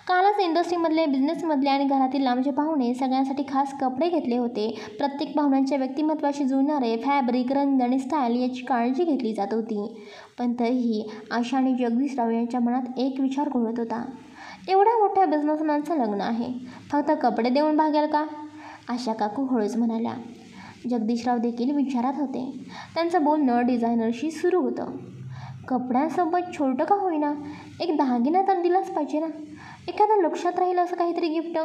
कालच इंडस्ट्रीमधले, बिझनेसमधले आणि घरातील लांबचे पाहुणे सगळ्यांसाठी खास कपडे घेतले होते. प्रत्येक पाहुण्यांच्या व्यक्तिमत्त्वाशी जुळणारे फॅब्रिक, रंग आणि स्टाईल याची काळजी घेतली जात होती. पण तरीही आशा आणि जगदीशराव यांच्या मनात एक विचार घोळत होता. एवढ्या मोठ्या बिझनेसमॅनचं लग्न आहे, फक्त कपडे देऊन भागेल का? आशा काकू हळूच म्हणाल्या. जगदीशराव देखील विचारात होते. त्यांचं बोलणं डिझायनरशी सुरू होतं. कपड्यांसोबत छोटं का होईना एक दागिना तर दिलाच पाहिजे ना, एखादं लक्षात राहील असं काहीतरी गिफ्ट.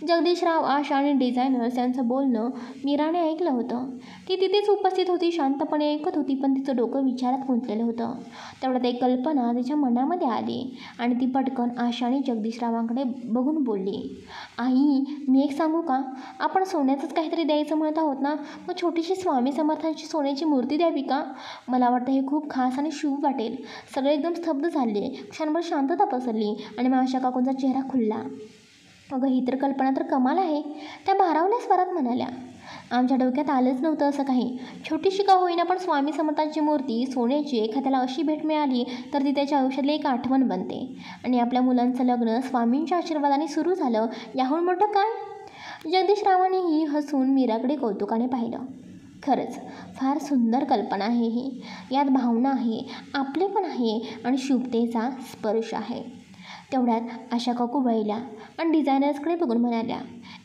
जगदीशराव, आशा आणि डिझायनर्स यांचं बोलणं मीराने ऐकलं होतं. ती तिथेच उपस्थित होती, शांतपणे ऐकत होती, पण तिचं डोकं विचारात गुंतलेलं होतं. तेवढ्यात एक कल्पना तिच्या मनामध्ये आली आणि ती पटकन आशा आणि जगदीशरावांकडे बघून बोलली. आई, मी एक सांगू का? आपण सोन्याचंच काहीतरी द्यायचं म्हणत आहोत ना, मग छोटीशी स्वामी समर्थांची सोन्याची मूर्ती द्यावी का? मला वाटतं हे खूप खास आणि शुभ वाटेल. सगळे एकदम स्तब्ध झाले. क्षणभर शांतता पसरली आणि मग आशा काकूंचा चेहरा खुलला. अगं, ही तर कल्पना तर कमाल आहे, त्या भारावल्या स्वरात म्हणाल्या. आमच्या डोक्यात आलंच नव्हतं असं काही. छोटीशी का होईना पण स्वामी समर्थांची मूर्ती सोन्याची एखाद्याला अशी भेट मिळाली तर ती त्याच्या आयुष्यातली एक आठवण बनते. आणि आपल्या मुलांचं लग्न स्वामींच्या आशीर्वादाने सुरू झालं, याहून मोठं काय? जगदीशरावांनीही हसून मीराकडे कौतुकाने पाहिलं. खरंच फार सुंदर कल्पना आहे ही. यात भावना आहे, आपलेपण आहे आणि शुभतेचा स्पर्श आहे. तेवढ्यात आशा काकू वळल्या आणि डिझायनर्सकडे बघून म्हणाल्या,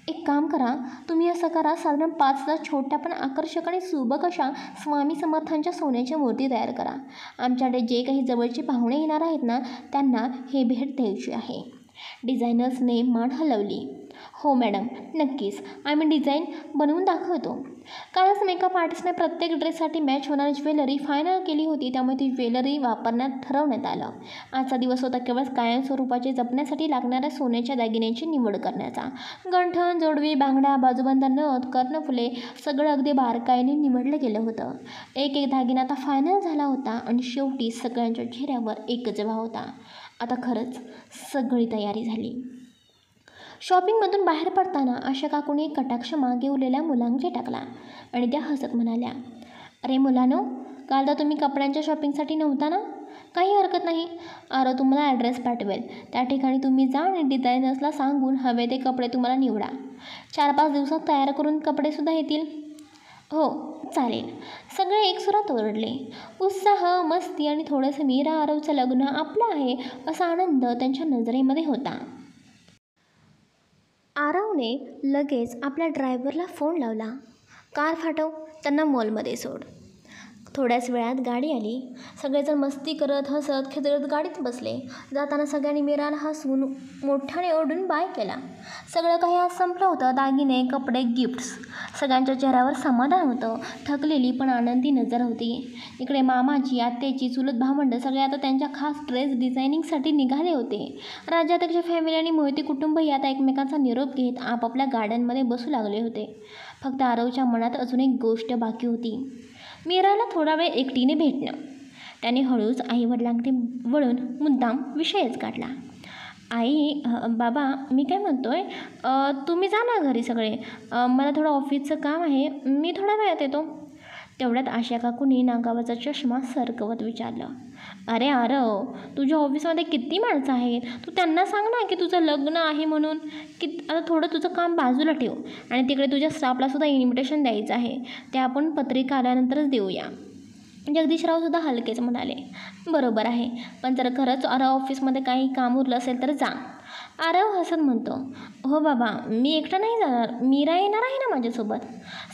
एक काम करा, तुम्ही असं करा, साधारण 5,000 छोट्या पण आकर्षक आणि सुबक अशा स्वामी समर्थांच्या सोन्याच्या मूर्ती तयार करा. आमच्याकडे जे काही जवळचे पाहुणे येणार आहेत ना, त्यांना हे भेट द्यायची आहे. डिझायनर्सने मान हलवली. हो मॅडम, नक्कीच, आम्ही डिझाईन बनवून दाखवतो. कालच मेकअप आर्टिस्टने प्रत्येक ड्रेससाठी मॅच होणारी ज्वेलरी फायनल केली होती, त्यामुळे ती ज्वेलरी वापरण्यात ठरवण्यात आलं. आजचा दिवस होता केवळ कायमस्वरूपाचे जपण्यासाठी लागणाऱ्या सोन्याच्या दागिन्यांची निवड करण्याचा. गंठण, जोडवी, बांगड्या, बाजूबंद, नथ, कर्णफुले सगळं अगदी बारकाईने निवडलं गेलं होतं. एक एक दागिना आता फायनल झाला होता आणि शेवटी सगळ्यांच्या चेहऱ्यावर एकच भाव होता. आता खरंच सगळी तयारी झाली. शॉपिंगमधून बाहेर पडताना आशा काकूने एक कटाक्ष मागे उरलेल्या मुलांकडे टाकला आणि त्या हसत म्हणाल्या, अरे मुलांनो, काल तर तुम्ही कपड्यांच्या शॉपिंगसाठी नव्हता ना? काही हरकत नाही, आरव तुम्हाला ॲड्रेस पाठवेल. त्या ठिकाणी तुम्ही जा आणि डिझायनर्सला सांगून हवे ते कपडे तुम्हाला निवडा. 4-5 दिवसात तयार करून कपडेसुद्धा येतील. हो, चालेल. सगळे एकसुरात ओरडले. उत्साह, मस्ती आणि थोडंसं मीरा आरवचं लग्न आपलं आहे असा आनंद त्यांच्या नजरेमध्ये होता. आरवने लगेच आपल्या ड्रायव्हरला फोन लावला. कार फाटव, त्यांना मॉलमध्ये सोड. थोड्याच वेळात गाडी आली. सगळेजण मस्ती करत हसत खेदळत गाडीत बसले. जाताना सगळ्यांनी मीराला हसून मोठ्याने ओरडून बाय केला. सगळं काही आज संपलं होतं. दागिने, कपडे, गिफ्ट्स, सगळ्यांच्या चेहऱ्यावर समाधान होतं. थकलेली पण आनंदी नजर होती. इकडे मामाची, आत्याची, चुलत भावंडं सगळे आता त्यांच्या खास ड्रेस डिझायनिंगसाठी निघाले होते. राज्याध्यक्ष फॅमिली आणि मोहिते कुटुंबही आता एकमेकांचा निरोप घेत आपापल्या गाड्यांमध्ये बसू लागले होते. फक्त आरवच्या मनात अजून एक गोष्ट बाकी होती. मीराला थोडा वेळ एकटीने भेटणं. त्याने हळूच आईवडिलांकडे वळून मुद्दाम विषयच काढला. आई, बाबा, मी काय म्हणतोय, तुम्ही जा ना घरी सगळे. मला थोडं ऑफिसचं काम आहे, मी थोड्या वेळात येतो. तेवढ्यात आशा काकूंनी नाकावरचा चष्मा सरकवत विचारलं, अरे आरव, तुझ्या ऑफिसमध्ये किती माणसं आहेत? तू त्यांना सांग ना की तुझं लग्न आहे म्हणून, की आता थोडं तुझं काम बाजूला ठेव आणि तिकडे तुझ्या स्टाफलासुद्धा इन्व्हिटेशन द्यायचं आहे. ते आपण पत्रिका आल्यानंतरच देऊया. जगदीशरावसुद्धा हलकेच म्हणाले, बरोबर आहे, पण जर खरंच आरव ऑफिसमध्ये काही काम उरलं असेल तर जा. आरव हसत म्हणतो, हो बाबा, मी एकटा नाही जाणार, मीरा येणार आहे ना माझ्यासोबत.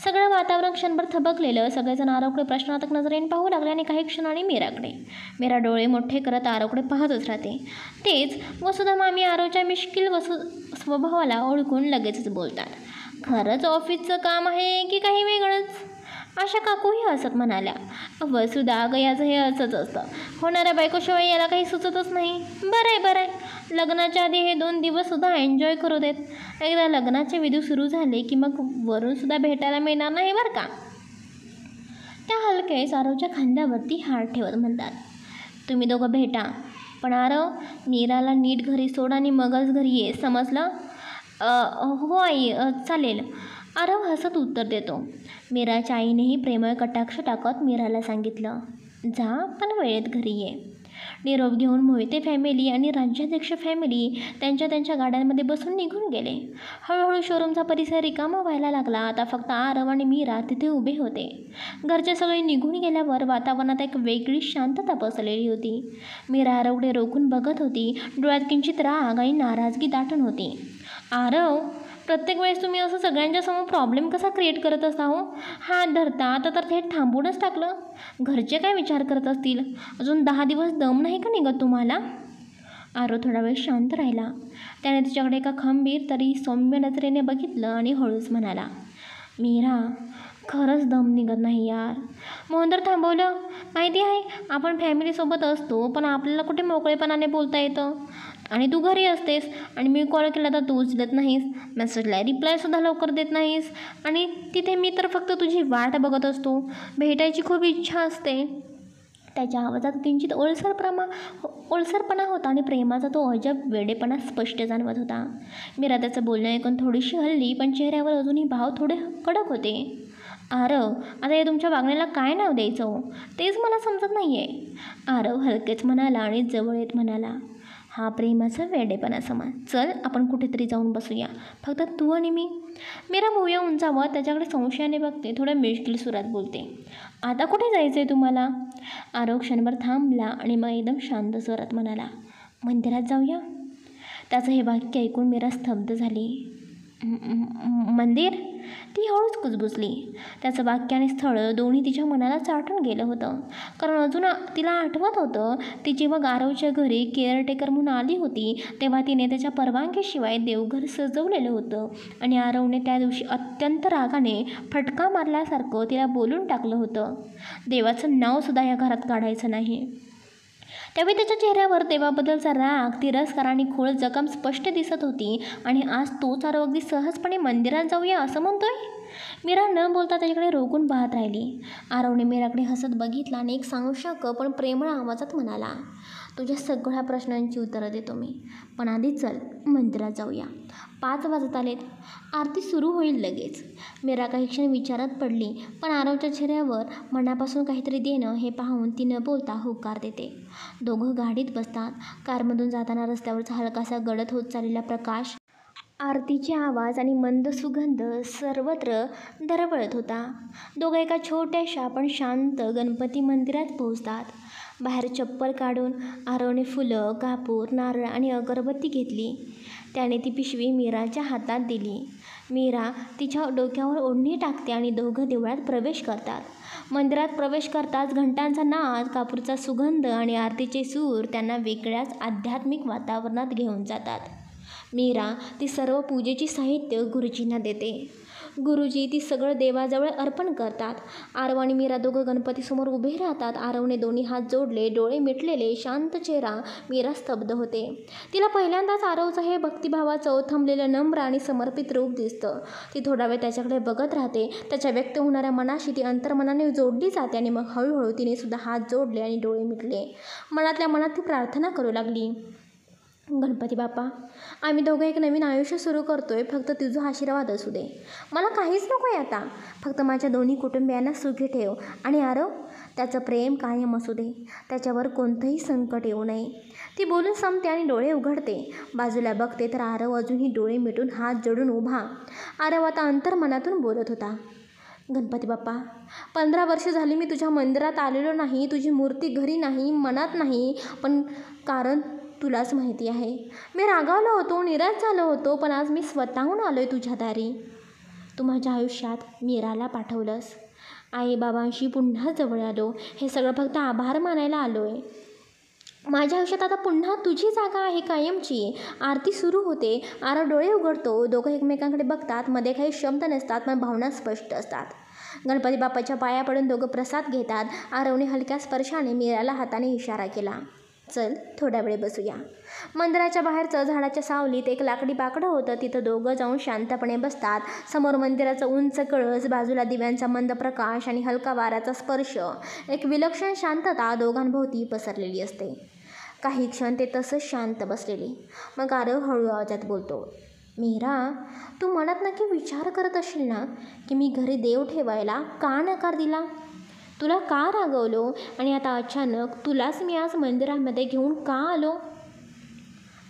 सगळं वातावरण क्षणभर थबकलेलं. सगळेजण आरवकडे प्रश्नार्थक नजरेने पाहू लागले आणि काही क्षणांनी मीराकडे. मीरा डोळे मोठे करत आरवकडे पाहतच राहते. तेच वसुधा मामी आरवच्या मिश्किल स्वभावाला ओळखून लगेचच बोलतात, खरंच ऑफिसचं काम आहे की काही वेगळंच? आशा काकूही हसत म्हणाल्या, वसुधा, अगं याचं हे असंच असतं, होणाऱ्या बायकोशिवाय याला काही सुचतच नाही. बरं आहे, लग्नाच्या आधी हे 2 दिवससुद्धा एन्जॉय करू देत. एकदा लग्नाचे विधी सुरू झाले की मग वरूनसुद्धा भेटायला मिळणार नाही बरं का. त्या हलकेच आरवच्या खांद्यावरती हात ठेवत म्हणतात, तुम्ही दोघं भेटा, पण आरव, मीराला नीट घरी सोड आणि मगच घरी ये, समजलं? हो आई, चालेल, आरव हसत उत्तर देतो. मीराच्या आईनेही प्रेमळ कटाक्ष टाकत मीराला सांगितलं, जा पण वेळेत घरी ये. निरोप घेऊन मोहिते फॅमिली आणि राज्याध्यक्ष फॅमिली त्यांच्या गाड्यांमध्ये बसून निघून गेले. हळूहळू शोरूमचा परिसर रिकामा व्हायला लागला. आता फक्त आरव आणि मीरा तिथे उभे होते. घरचे सगळे निघून गेल्यावर वातावरणात एक वेगळी शांतता पसरलेली होती. मीरा आरवकडे रोखून बघत होती. डोळ्यात किंचित राग आणि नाराजगी दाटून होती. आरव, प्रत्येक वेळेस तुम्ही असं सगळ्यांच्यासमोर प्रॉब्लेम कसा क्रिएट करत असता हो? हात धरता, आता तर थेट थांबूनच टाकलं. घरचे काय विचार करत असतील? अजून 10 दिवस दम नाही का निघत तुम्हाला? आरव थोडा वेळ शांत राहिला. त्याने तिच्याकडे एका खंबीर तरी सौम्य नजरेने बघितलं आणि हळूच म्हणाला, मीरा, खरंच दम निघत नाही यार. म्हणून तर थांबवलं. माहिती आहे, आपण फॅमिलीसोबत असतो पण आपल्याला कुठे मोकळेपणाने बोलता येतं. आणि तू घरी असतेस आणि मी कॉल केला तर तू उचलत नाहीस, मेसेजला रिप्लायसुद्धा लवकर देत नाहीस, आणि तिथे मी तर फक्त तुझी वाट बघत असतो. भेटायची खूप इच्छा असते. त्याच्या आवाजात किंचित ओलसरपणा होता आणि प्रेमाचा तो अजब वेडेपणा स्पष्ट जाणवत होता. मीरा त्याचं बोलणं ऐकून थोडीशी हलली, पण चेहऱ्यावर अजूनही भाव थोडे कडक होते. आरव, आता या तुमच्या वागण्याला काय नाव द्यायचं हो? तेच मला समजत नाही आहे. आरव हलकेच म्हणाला आणि जवळ येत म्हणाला, हा प्रेमाचा वेडेपणा समज. चल, आपण कुठेतरी जाऊन बसूया, फक्त तू आणि मी. मीरा भुवया उंचावत त्याच्याकडे संशयाने बघते. थोड्या मिश्किल सुरात बोलते, आता कुठे जायचं आहे तुम्हाला? आरव क्षणभर थांबला आणि मग एकदम शांत स्वरात म्हणाला, मंदिरात जाऊया. त्याचं हे वाक्य ऐकून मीरा स्तब्ध झाली. मंदिर? ती हळूच कुजबुजली. त्याचं वाक्य आणि स्थळ दोन्ही तिच्या मनाला चाटून गेलं होतं. कारण अजून तिला आठवत होतं, ती जेव्हा गारवच्या घरी केअरटेकर म्हणून आली होती तेव्हा तिने त्याच्या परवानगीशिवाय देवघर सजवलेलं होतं आणि आरवने त्या दिवशी अत्यंत रागाने फटका मारल्यासारखं तिला बोलून टाकलं होतं, देवाचं नावसुद्धा या घरात काढायचं नाही. त्यावेळी त्याच्या चेहऱ्यावर देवाबद्दलचा राग, तिरस्कार आणि खोल जखम स्पष्ट दिसत होती. आणि आज तोच आरव अगदी सहजपणे मंदिरात जाऊया असं म्हणतोय. मीरा न बोलता त्याच्याकडे रोखून पाहत राहिली. आरवने मीराकडे हसत बघितला आणि एक सांगूशक पण प्रेमळ आवाजात म्हणाला, तुझ्या सगळ्या प्रश्नांची उत्तरं देतो मी, पण आधी चल मंदिरात जाऊया. 5 वाजत आलेत, आरती सुरू होईल लगेच. मीरा काही क्षण विचारात पडली, पण आरवच्या चेहऱ्यावर मनापासून काहीतरी देणं हे पाहून ती न बोलता होकार देते. दोघं गाडीत बसतात. कारमधून जाताना रस्त्यावरचा हलकासा गडद होत चाललेला प्रकाश, आरतीचे आवाज आणि मंद सुगंध सर्वत्र दरवळत होता. दोघं एका छोट्याशा पण शांत गणपती मंदिरात पोहोचतात. बाहेर चप्पल काढून आरवने फुलं, कापूर, नारळ आणि अगरबत्ती घेतली. त्याने ती पिशवी मीराच्या हातात दिली. मीरा तिच्या डोक्यावर ओढणी टाकते आणि दोघं देवळात प्रवेश करतात. मंदिरात प्रवेश करताच घंटांचा नाद, कापूरचा सुगंध आणि आरतीचे सूर त्यांना वेगळ्याच आध्यात्मिक वातावरणात घेऊन जातात. मीरा ती सर्व पूजेची साहित्य गुरुजींना देते. गुरुजी ती सगळं देवाजवळ अर्पण करतात. आरव आणि मीरा दोघं गणपतीसमोर उभे राहतात. आरवने दोन्ही हात जोडले, डोळे मिटलेले, शांत चेहरा. मीरा स्तब्ध होते. तिला पहिल्यांदाच आरवचं हे भक्तिभावाचं ओथंबलेलं नम्र आणि समर्पित रूप दिसतं. ती थोडा वेळ त्याच्याकडे बघत राहते. त्याच्या व्यक्त होणाऱ्या मनाशी ती अंतर्मनाने जोडली जाते आणि मग हळूहळू तिने सुद्धा हात जोडले आणि डोळे मिटले. मनातल्या मनात ती प्रार्थना करू लागली. गणपती बाप्पा, आम्ही दोघं एक नवीन आयुष्य सुरू करतोय. फक्त तुझा आशीर्वाद असू दे. मला काहीच नको आहे आता. फक्त माझ्या दोन्ही कुटुंबियांना सुखी ठेव. आणि आरव, त्याचं प्रेम कायम असू दे. त्याच्यावर कोणतंही संकट येऊ नये. ती बोलून संपते आणि डोळे उघडते. बाजूला बघते तर आरव अजूनही डोळे मिटून हात जोडून उभा. आरव आता अंतर्मनातून बोलत होता. गणपती बाप्पा, 15 वर्ष झाली मी तुझ्या मंदिरात आलेलो नाही. तुझी मूर्ती घरी नाही, मनात नाही. पण कारण तुलाच माहिती आहे, मी रागावलो होतो, निराश झालो होतो. पण आज मी स्वतःहून आलो आहे तुझ्या दारी. तू माझ्या आयुष्यात मीराला पाठवलंस. आईबाबांशी पुन्हा जवळ आलो. हे सगळं फक्त आभार मानायला आलो आहे. माझ्या आयुष्यात आता पुन्हा तुझी जागा आहे कायमची. आरती सुरू होते. आरव डोळे उघडतो. दोघं एकमेकांकडे बघतात. मध्ये काही शब्द नसतात पण भावना स्पष्ट असतात. गणपती बाप्पाच्या पाया पडून दोघं प्रसाद घेतात. आरवने हलक्या स्पर्शाने मीराला हाताने इशारा केला. चल, थोड्या वेळ बसूया. मंदिराच्या बाहेरचं झाडाच्या सावलीत एक लाकडी बाकडं होतं. तिथं दोघं जाऊन शांतपणे बसतात. समोर मंदिराचा उंच कळस, बाजूला दिव्यांचा मंद प्रकाश आणि हलका वाऱ्याचा स्पर्श. एक विलक्षण शांतता दोघांभोवती पसरलेली असते. काही क्षण ते तसंच शांत बसलेले. मग आरव हळू आवाजात बोलतो. मीरा, तू मनात नक्की विचार करत असशील ना की मी घरी देव ठेवायला का नकार दिला? तुला का रागवलो? आणि आता अचानक तुलाच मी आज मंदिरामध्ये घेऊन का आलो?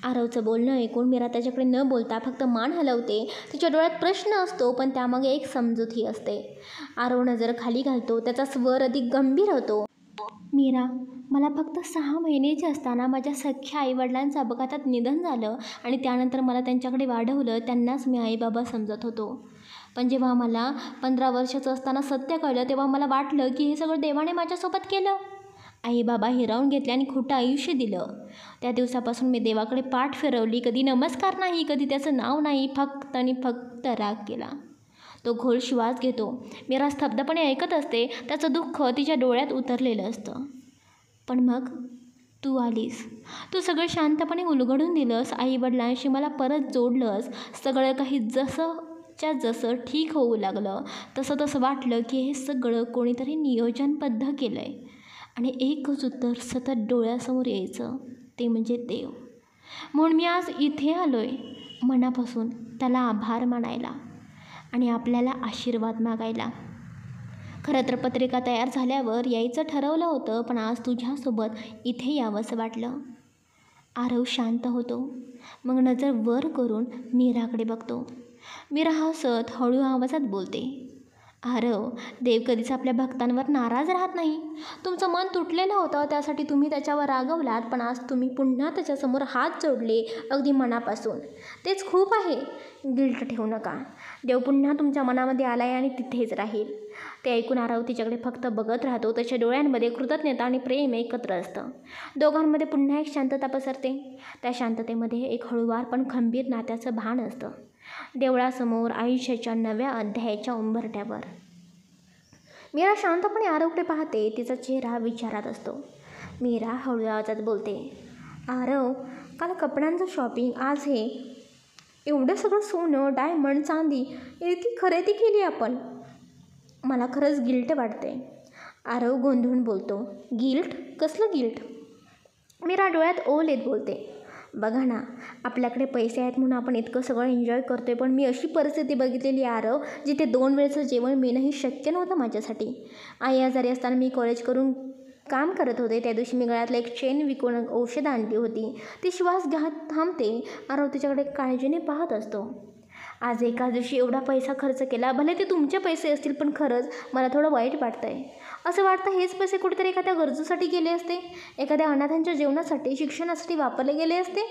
आरवचं बोलणं ऐकून मीरा त्याच्याकडे न बोलता फक्त मान हलवते. तिच्या डोळ्यात प्रश्न असतो पण त्यामागे एक समजूतही असते. आरव नजर खाली घालतो. त्याचा स्वर अधिक गंभीर होतो. मीरा, मला फक्त 6 महिन्याची असताना माझ्या सख्ख्या आईवडिलांचं अपघातात निधन झालं आणि त्यानंतर मला त्यांच्याकडे वाढवलं. त्यांनाच मी आईबाबा समजत होतो. पण जेव्हा मला 15 वर्षाचं असताना सत्य कळलं तेव्हा मला वाटलं की हे सगळं देवाने माझ्यासोबत केलं. आईबाबा हिरावून घेतले आणि खोटं आयुष्य दिलं. त्या दिवसापासून मी देवाकडे पाठ फिरवली. कधी नमस्कार नाही, कधी त्याचं नाव नाही, फक्त आणि फक्त राग केला. तो खोल श्वास घेतो. मीरा स्तब्धपणे ऐकत असते. त्याचं दुःख तिच्या डोळ्यात उतरलेलं असतं. पण मग तू आलीस. तू सगळं शांतपणे उलगडून दिलंस. आईवडिलांशी मला परत जोडलंस. सगळं काही जसं ठीक होऊ लागलं तसं वाटलं की हे सगळं कोणीतरी नियोजनबद्ध केलं आहे. आणि एकच उत्तर सतत डोळ्यासमोर यायचं, ते म्हणजे देव. म्हणून मी आज इथे आलो आहे मनापासून त्याला आभार मानायला आणि आपल्याला आशीर्वाद मागायला. खरं तर पत्रिका तयार झाल्यावर यायचं ठरवलं होतं, पण आज तुझ्यासोबत इथे यावंसं वाटलं. आरव शांत होतो. मग नजर वर करून मीराकडे बघतो. मीरा हसत हळू आवाजात बोलते. आरव, देव कधीच आपल्या भक्तांवर नाराज राहत नाही. तुमचं मन तुटलेलं होतं, त्यासाठी तुम्ही त्याच्यावर रागवलात. पण आज तुम्ही पुन्हा त्याच्यासमोर हात जोडले, अगदी मनापासून. तेच खूप आहे. गिल्ट ठेवू नका. देव पुन्हा तुमच्या मनामध्ये आला आहे आणि तिथेच राहील. ते ऐकून आरव तिच्याकडे फक्त बघत राहतो. त्याच्या डोळ्यांमध्ये कृतज्ञता आणि प्रेम एकत्र असतं. दोघांमध्ये पुन्हा एक शांतता पसरते. त्या शांततेमध्ये एक हळूवार पण खंबीर नात्याचं भान असतं. देवळासमोर आयुष्याच्या नव्या अध्यायाच्या उंबरठ्यावर मीरा शांतपणे आरवकडे पाहते. तिचा चेहरा विचारात असतो. मीरा हळू आवाजात बोलते. आरव, काल कपड्यांचं शॉपिंग, आज हे एवढं सगळं सोनं, डायमंड, चांदी इतकी खरेदी केली आपण. मला खरंच गिल्ट वाटते. आरव गोंधळून बोलतो. गिल्ट? कसलं गिल्ट? मीरा डोळ्यात ओल येत बोलते. बघा ना, आपल्याकडे पैसे आहेत म्हणून आपण इतकं सगळं एन्जॉय करतो आहे. पण मी अशी परिस्थिती बघितलेली आरव, जिथे 2 वेळचं जेवण मिळणंही शक्य नव्हतं माझ्यासाठी. आई आजारी असताना मी कॉलेज करून काम करत होते. त्या दिवशी मी गळ्यातलं एक चेन विकून औषधं आणली होती. ती श्वास घ्यात थांबते. आरव तिच्याकडे काळजीने पाहत असतो. आज एका दिवशी एवढा पैसा खर्च केला. भले ते तुमचे पैसे असतील, पण खरंच मला थोडं वाईट वाटतं आहे. असं वाटतं हेच पैसे कुठेतरी एखाद्या गरजूसाठी गेले असते, एखाद्या अनाथांच्या जेवणासाठी, शिक्षणासाठी वापरले गेले असते.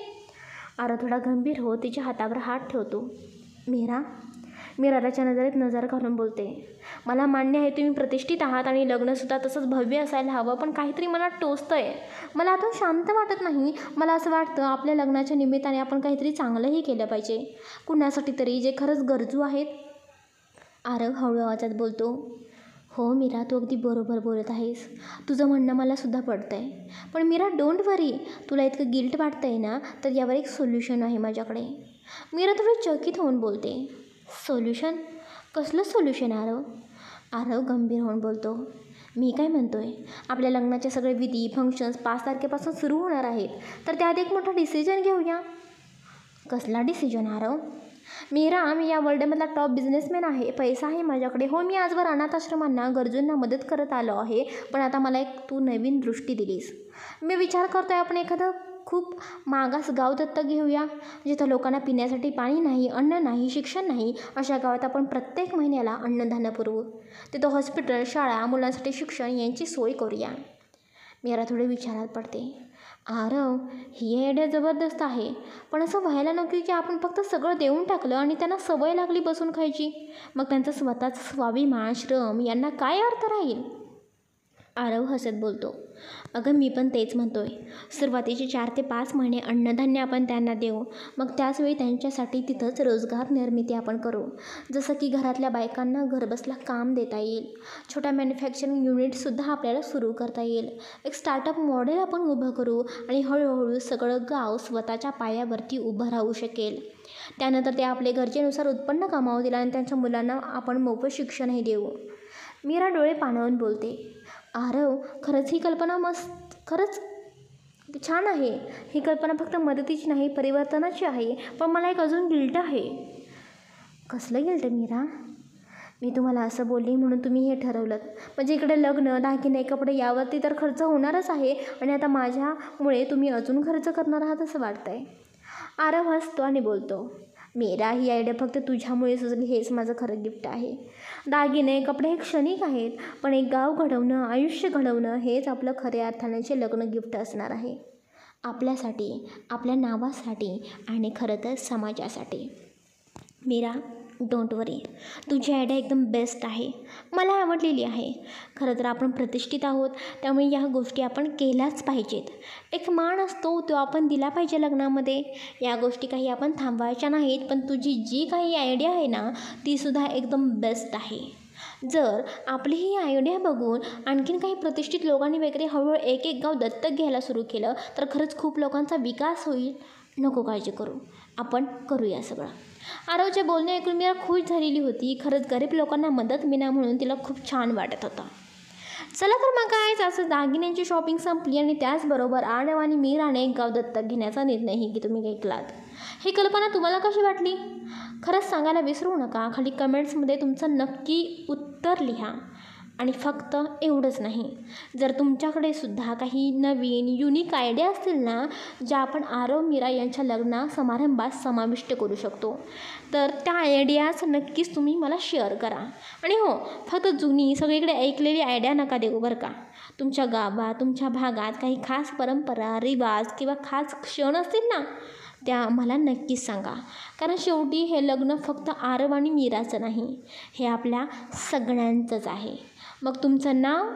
आरव थोडा गंभीर हो तिच्या हातावर हात ठेवतो. मीरा, मीरा त्याच्या नजरेत नजर घालून बोलते. मला मान्य आहे तुम्ही प्रतिष्ठित आहात आणि लग्नसुद्धा तसंच भव्य असायला हवं, पण काहीतरी मनात टोचतंय. मला आतून शांत वाटत नाही. मला असं वाटतं आपल्या लग्नाच्या निमित्ताने आपण काहीतरी चांगलंही केलं पाहिजे, कुणासाठी तरी जे खरंच गरजू आहेत. आरव हळू आवाजात बोलतो. हो मीरा, तू अगदी बरोबर बोलत आहेस. तुझं म्हणणं मला सुद्धा पडतं आहे. पण मीरा, डोंट वरी. तुला इतकं गिल्ट वाटतं आहे ना, तर यावर एक सोल्युशन आहे माझ्याकडे. मीरा थोडी चकित होऊन बोलते. सोल्युशन? कसलं सोल्युशन आरव? आरव गंभीर होऊन बोलतो. मी काय म्हणतो आहे, आपल्या लग्नाचे सगळे विधी फंक्शन्स 5 तारखेपासून सुरू होणार आहेत, तर त्यात एक मोठा डिसिजन घेऊया. कसला डिसिजन आरव? मीरा, मी या वर्ल्डमधला टॉप बिझनेसमॅन आहे. पैसा आहे माझ्याकडे. हो, मी आजवर अनाथ आश्रमांना गरजूंना मदत करत आलो आहे, पण आता मला एक तू नवीन दृष्टी दिलीस. मी विचार करतो आहे आपण एखादं खूप मागास गाव दत्तक घेऊया, जिथं लोकांना पिण्यासाठी पाणी नाही, अन्न नाही, शिक्षण नाही. अशा गावात आपण प्रत्येक महिन्याला अन्नधान्य पुरवू. तिथं हॉस्पिटल, शाळा, मुलांसाठी शिक्षण यांची सोय करूया. मीरा थोडी विचारात पडते. आरव, ही आयडिया जबरदस्त आहे, पण असं व्हायला नको की आपण फक्त सगळं देऊन टाकलं आणि त्यांना सवय लागली बसून खायची. मग त्यांचं स्वतःचं स्वाभिमान, श्रम यांना काय अर्थ राहील? आरव हसत बोलतो. अगं, मी पण तेच म्हणतोय. सुरुवातीचे 4 ते 5 महिने अन्नधान्य आपण त्यांना देऊ, मग त्याचवेळी त्यांच्यासाठी तिथंच रोजगार निर्मिती आपण करू. जसं की घरातल्या बायकांना घरबसल्या काम देता येईल. छोट्या मॅन्युफॅक्चरिंग युनिटसुद्धा आपल्याला सुरू करता येईल. एक स्टार्टअप मॉडेल आपण उभं करू आणि हळूहळू सगळं गाव स्वतःच्या पायावरती उभं राहू शकेल. त्यानंतर ते आपले गरजेनुसार उत्पन्न कमावतील आणि त्यांच्या मुलांना आपण मोफत शिक्षणही देऊ. मीरा डोळे पाणावून बोलते. आरव, खरंच ही कल्पना खरंच छान आहे. ही कल्पना फक्त मदतीची नाही, परिवर्तनाची आहे. पण मला एक अजून गिल्ट आहे. कसलं गिल्ट मीरा? मी तुम्हाला असं बोलली म्हणून तुम्ही हे ठरवलं, म्हणजे इकडे लग्न, दागिने, कपडे यावरती तर खर्च होणारच आहे आणि आता माझ्यामुळे तुम्ही अजून खर्च करणार आहात असं वाटतंय. आरव हसतो आणि बोलतो. मीरा, ही आयडिया फक्त तुझ्यामुळे सुचली, हेच माझं खरं गिफ्ट आहे. दागिने, कपडे हे क्षणिक आहेत, पण एक गाव घडवणं, आयुष्य घडवणं हेच आपलं खऱ्या अर्थाने लग्न गिफ्ट असणार आहे. आपल्यासाठी, आपल्या नावासाठी आणि खरं तर समाजासाठी. मीरा, डोंट वरी. तुझी आयडिया एकदम बेस्ट आहे, मला आवडलेली आहे. खरं तर आपण प्रतिष्ठित आहोत, त्यामुळे या गोष्टी आपण केल्याच पाहिजेत. एक मान असतो तो आपण दिला पाहिजे लग्नामध्ये. या गोष्टी काही आपण थांबवायच्या नाहीत, पण तुझी जी काही आयडिया आहे ना, तीसुद्धा एकदम बेस्ट आहे. जर आपली ही आयडिया बघून आणखीन काही प्रतिष्ठित लोकांनी वगैरे हळूहळू एक एक गाव दत्तक घ्यायला सुरू केलं, तर खरंच खूप लोकांचा विकास होईल. नको काळजी करू, आपण करूया सगळं. आरवचे बोलणे ऐकून मीरा खुश झालेली होती. खरंच गरीब लोकांना मदत मिळणार म्हणून तिला खूप छान वाटत होतं. चला तर मग काय, असं दागिन्यांची शॉपिंग संपली आणि त्याचबरोबर आरव आणि मीराने एक गाव दत्तक घेण्याचा निर्णयही तुम्ही घेतलात. ही कल्पना तुम्हाला कशी वाटली? खरंच सांगायला विसरू नका. खाली कमेंट्समध्ये तुमचं नक्की उत्तर लिहा. आणि फक्त एवढंच नाही, जर तुमच्याकडे सुद्धा काही नवीन युनिक आयडिया असतील ना, ज्या आपण आरव मीरा यांच्या लग्न समारंभात समाविष्ट करू शकतो, तर त्या आयडियाज नक्कीच तुम्ही मला शेअर करा. आणि हो, फक्त जुनी सगळीकडे ऐकलेली आयडिया नका देऊ बरं का. तुमच्या गावात, तुमच्या भागात काही खास परंपरा, रिवाज किंवा खास क्षण असतील ना, त्या मला नक्कीच सांगा. कारण शेवटी हे लग्न फक्त आरव आणि मीराचं नाही, हे आपल्या सगळ्यांचंच आहे. मग तुमचं नाव,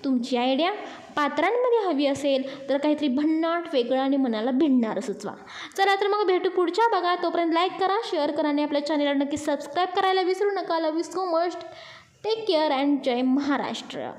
तुमची आयडिया पात्रांमध्ये हवी असेल तर काहीतरी भन्नाट, वेगळं आणि मनाला भिडणारं सुचवा. चला तर मग भेटू पुढच्या बघा. तोपर्यंत लाईक करा, शेअर करा आणि आपल्या चॅनलला नक्की सबस्क्राईब करायला विसरू नका. Love you so much. Take care and जय महाराष्ट्र.